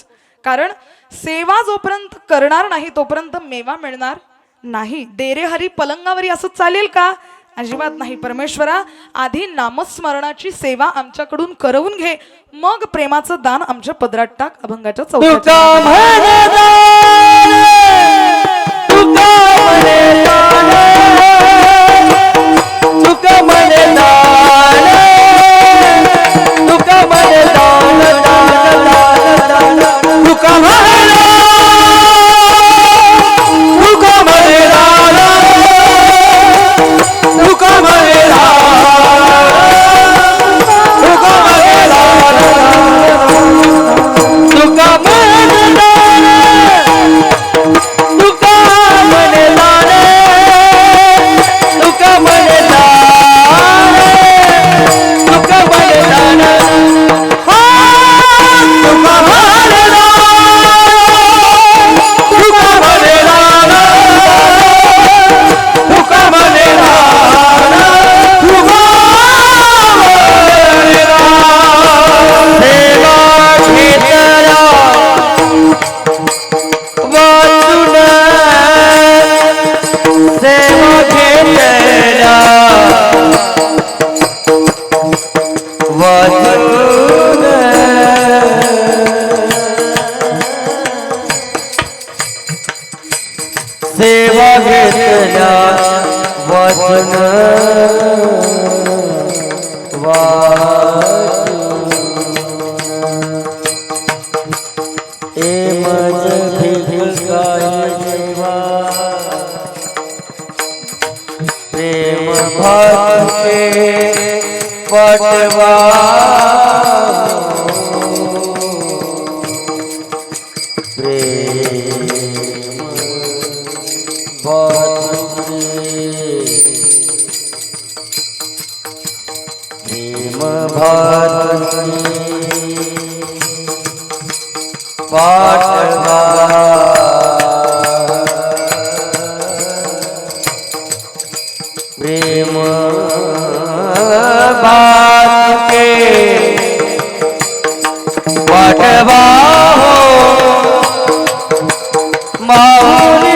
कारण सेवा जोपर्यंत करणार नाही तोपर्यंत मेवा मिळणार नाही. देरे हरी पलंगावरी असं चालेल का? अजिबात नाही. परमेश्वरा, आधी नामस्मरणाची सेवा आमच्याकडून करवून घे, मग प्रेमाचं दान आमच्या पदरात टाक. अभंगाच्या तुका चौथ्या म्हणे दान, तुका म्हणे दान, तुका म्हणे दान, तुका म्हणे दान, दान, दान, दान, तुका म्हणे सेवा घेतल्या वचन मज भिकाय सेवा प्रेम भक्ति पटवा पाठवा प्रेम बात के पाठवा माऊली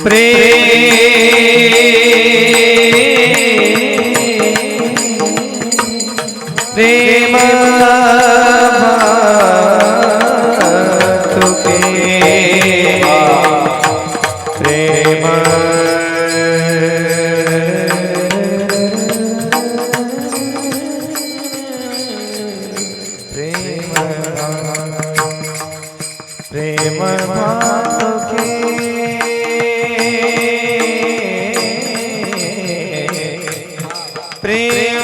प्रेम प्रेम प्रेम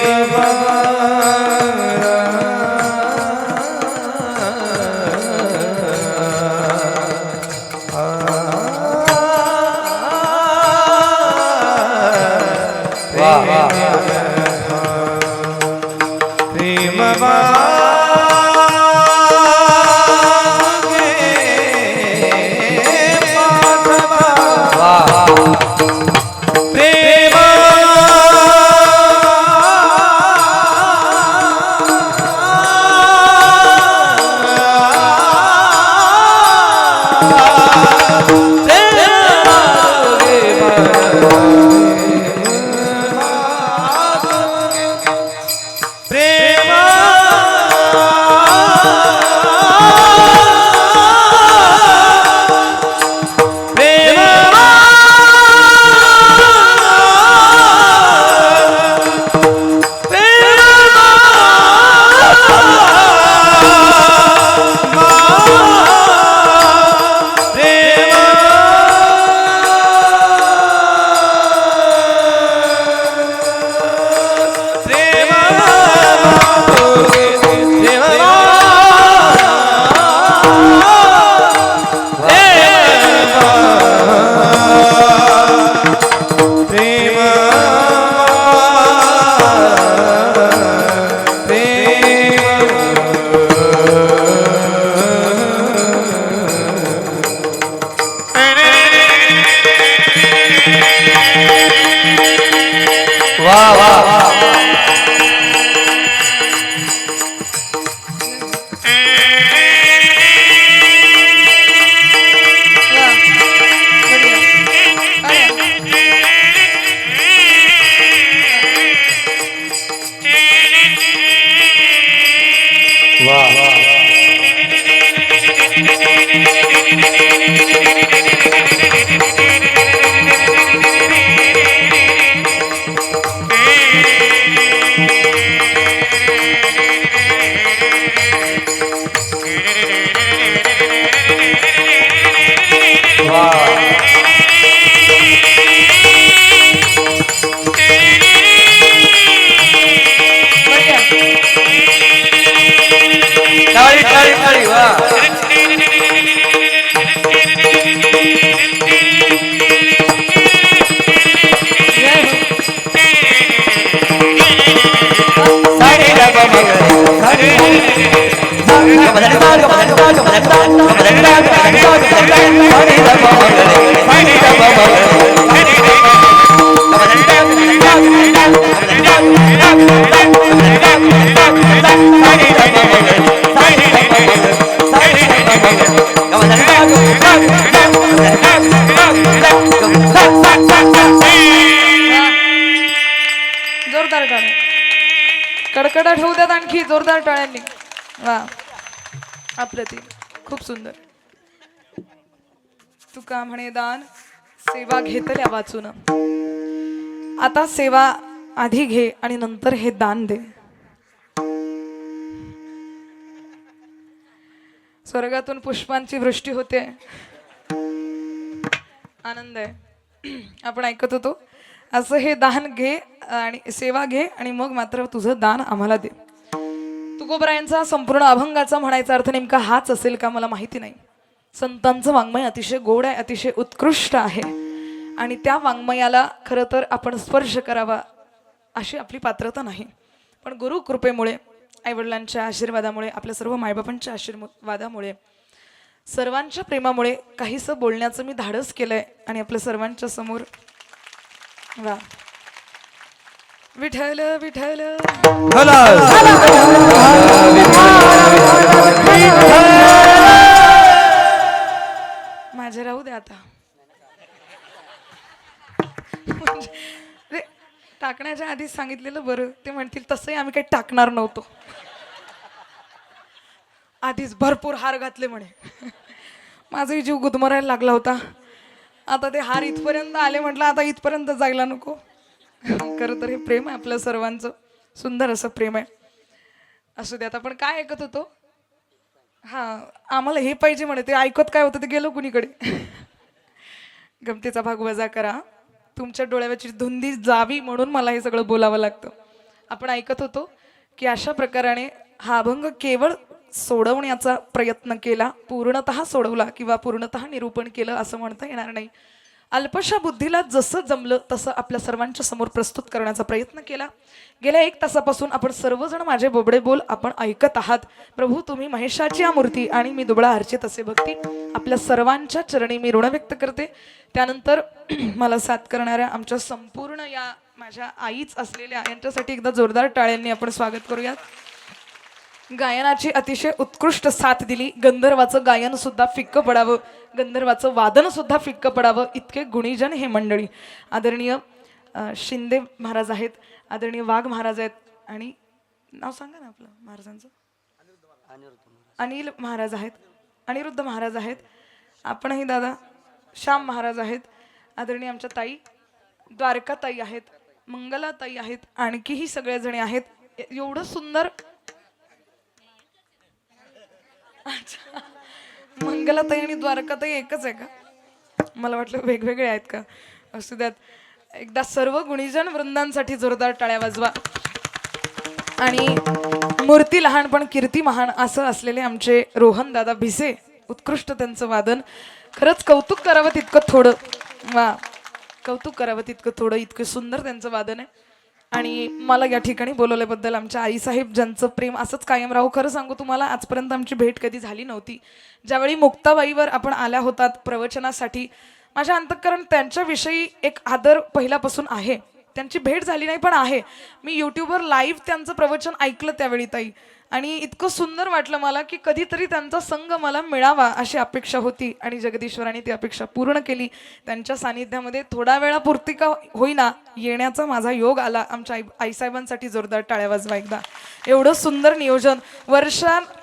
वा वा टाळी टाळी टाळी वा साडी डबा जोरदार टाळ्या कडकडा ठेवू द्यात आणखी जोरदार टाळ्यांनी वा अप्रतिम खूप सुंदर तुका म्हणे दान सेवा घेतल्या वाचून आता सेवा आधी घे आणि नंतर हे दान दे स्वर्गातून पुष्पांची वृष्टी होते आनंद आहे आपण ऐकत होतो असं हे दान घे आणि सेवा घे आणि मग मात्र तुझं दान आम्हाला दे तुकोबरायांचा संपूर्ण अभंगाचा म्हणायचा अर्थ नेमका हाच असेल का मला माहिती नाही संतांचं वाङ्मय अतिशय गोड आहे अतिशय उत्कृष्ट आहे आणि त्या वाङ्मयाला खरं तर आपण स्पर्श करावा अशी आपली पात्रता नाही पण गुरु कृपेमुळे आईवडिलांच्या आशीर्वादामुळे आपल्या सर्व मायबापांच्या आशीर्वादामुळे सर्वांच्या प्रेमामुळे काहीसं बोलण्याचं मी धाडस केलंय आणि आपल्या सर्वांच्या समोर वा विठ्ठल विठ्ठल माझे राहू दे आता म्हणजे टाकण्याच्या आधीच सांगितलेलं बरं ते म्हणतील तसंही आम्ही काही टाकणार नव्हतो आधीच भरपूर हार घातले म्हणे माझाही जीव गुदमरायला लागला होता आता ते हार इथपर्यंत आले म्हटलं आता इथपर्यंत जायला नको खरं तर हे प्रेम आहे आपल्या सर्वांचं सुंदर असं प्रेम आहे असू दे आता आपण काय ऐकत होतो हा आम्हाला हे पाहिजे म्हणे ते ऐकत काय होतं ते गेलो कुणीकडे गमतीचा भाग वजा करा तुमच्या डोळ्यावरची धुंदी जावी म्हणून मला हे सगळं बोलावं लागतं आपण ऐकत होतो की अशा प्रकाराने हा अभंग केवळ सोडवण्याचा प्रयत्न केला पूर्णतः सोडवला किंवा पूर्णतः निरूपण केलं असं म्हणता येणार नाही अल्पशा बुद्धीला जसं जमलं तसं आपल्या सर्वांच्या समोर प्रस्तुत करण्याचा प्रयत्न केला गेल्या 1 तासापासून आपण सर्वजण माझे बोबडे बोल आपण ऐकत आहात प्रभू तुम्ही महेशाची मूर्ती आणि मी दुबळा अर्चित असे भक्ती आपल्या सर्वांच्या चरणी मी ऋण व्यक्त करते त्यानंतर मला साथ करणाऱ्या आमच्या संपूर्ण या माझ्या आईच असलेल्या यांच्यासाठी एकदा जोरदार टाळ्यांनी आपण स्वागत करूयात गायनाची अतिशय उत्कृष्ट साथ दिली गंधर्वाचं गायन सुद्धा फिक्क पडावं गंधर्वाचं वादन सुद्धा फिक्क पडावं इतके गुणीजन हे मंडळी आदरणीय शिंदे महाराज आहेत आदरणीय वाघ महाराज आहेत आणि नाव सांगा ना आपलं महाराजांचं अनिल महाराज आहेत अनिरुद्ध महाराज आहेत आपणही दादा श्याम महाराज आहेत आदरणीय आमच्या ताई द्वारका ताई आहेत मंगला ताई आहेत आणखीही सगळेजणी आहेत एवढं सुंदर अच्छा मंगलाताई आणि द्वारकाताई एकच आहे का मला वाटलं वेगवेगळे आहेत का असू द्यात एकदा सर्व गुणीजन वृंदांसाठी जोरदार टाळ्या वाजवा आणि मूर्ती लहान पण कीर्ती महान असं असलेले आमचे रोहन दादा भिसे उत्कृष्ट त्यांचं वादन खरंच कौतुक करावं तितकं थोडं वा कौतुक करावं तितकं थोडं इतकं सुंदर त्यांचं वादन आहे आणि मला या ठिकाणी बोलवल्याबद्दल आमच्या आईसाहेब ज्यांचं प्रेम असंच कायम राहू खरं सांगू तुम्हाला आजपर्यंत आमची भेट कधी झाली नव्हती ज्यावेळी मुक्ताबाईवर आपण आल्या होतात प्रवचनासाठी माझ्या अंतःकरण त्यांच्याविषयी एक आदर पहिल्यापासून आहे त्यांची भेट झाली नाही पण आहे. मी यूट्यूबवर लाईव्ह त्यांचं प्रवचन ऐकलं त्यावेळी ताई, आणि इतकं सुंदर वाटलं मला की कधीतरी त्यांचा संग मला मिळावा अशी अपेक्षा होती आणि जगदीश्वराने ती अपेक्षा पूर्ण केली. त्यांच्या सानिध्यामध्ये थोडा वेळापुरती का होईना येण्याचा माझा योग आला. आमच्या आईसाहेबांसाठी जोरदार टाळ्या वाजवा एकदा. एवढं सुंदर नियोजन,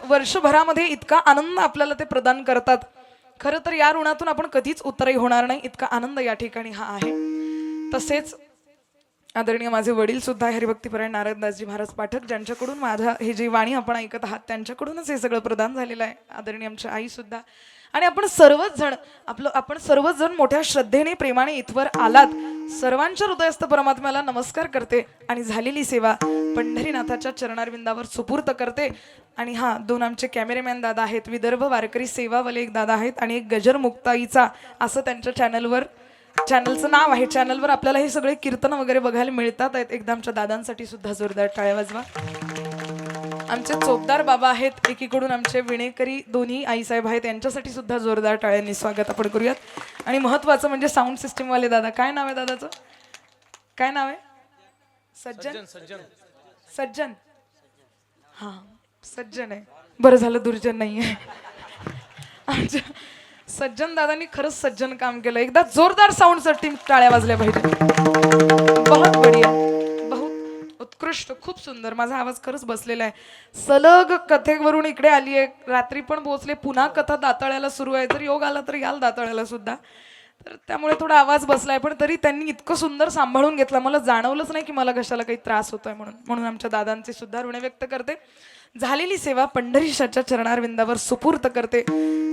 वर्षभरामध्ये इतका आनंद आपल्याला ते प्रदान करतात. खरं तर या ऋणातून आपण कधीच उतरही होणार नाही, इतका आनंद या ठिकाणी हा आहे. तसेच आदरणीय माझे वडील सुद्धा हरिभक्तीपरायण नारायणदासजी महाराज पाठक, ज्यांच्याकडून माझा हे जी वाणी आपण ऐकत आहात त्यांच्याकडूनच हे सगळं प्रदान झालेलं आहे. आदरणीय आमची आई सुद्धा, आणि आपण सर्वच जण मोठ्या श्रद्धेने प्रेमाने इथवर आलात. सर्वांच्या हृदयस्थ परमात्म्याला नमस्कार करते आणि झालेली सेवा पंढरीनाथाच्या चरणारविंदावर सुपूर्त करते. आणि हा, 2 आमचे कॅमेरामॅन दादा आहेत, विदर्भ वारकरी सेवावाले एक दादा आहेत आणि एक गजर मुक्ताईचा असं त्यांच्या चॅनलचं नाव आहे. चॅनलवर आपल्याला हे सगळे कीर्तन वगैरे बघायला मिळतात आहेत. एकदा आमच्या दादांसाठी सुद्धा जोरदार टाळ्या वाजवा. आमचे चोपदार बाबा आहेत, एकीकडून आमचे विणेकरी दोन्ही आईसाहेब आहेत, यांच्यासाठी सुद्धा जोरदार टाळ्यांनी स्वागत आपण करूयात. आणि महत्वाचं म्हणजे साऊंड सिस्टीम वाले दादा, काय नाव आहे दादाचं, काय नाव आहे? सज्जन. हा, सज्जन आहे, बरं झालं दुर्जन नाही आहे. आमच्या सज्जन दादांनी खरंच सज्जन काम केलं. एकदा जोरदार साऊंड साठी टाळ्या वाजल्या पाहिजे. बहुत बढिया, बहुत उत्कृष्ट, खूप सुंदर. माझा आवाज खरंच बसलेला आहे. सलग कथेवरून इकडे आली आहे, रात्री पण पोहोचले, पुन्हा कथा दाताळ्याला सुरू आहे. जर योग आला तर याल दाताळ्याला सुद्धा, तर त्यामुळे थोडा आवाज बसलाय. पण तरी त्यांनी इतकं सुंदर सांभाळून घेतला, मला जाणवलंच नाही की मला कशाला काही त्रास होतोय म्हणून आमच्या दादांचे सुद्धा ऋण व्यक्त करते. झालेली सेवा पंढरीशाच्या चरणारविंदावर सुपूर्त करते.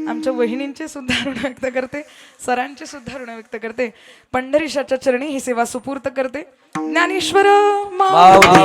आमच्या वहिनींचे सुद्धा ऋण व्यक्त करते, सरांचे सुद्धा ऋण व्यक्त करते. पंढरीशाच्या चरणी ही सेवा सुपूर्त करते. ज्ञानेश्वर माऊली.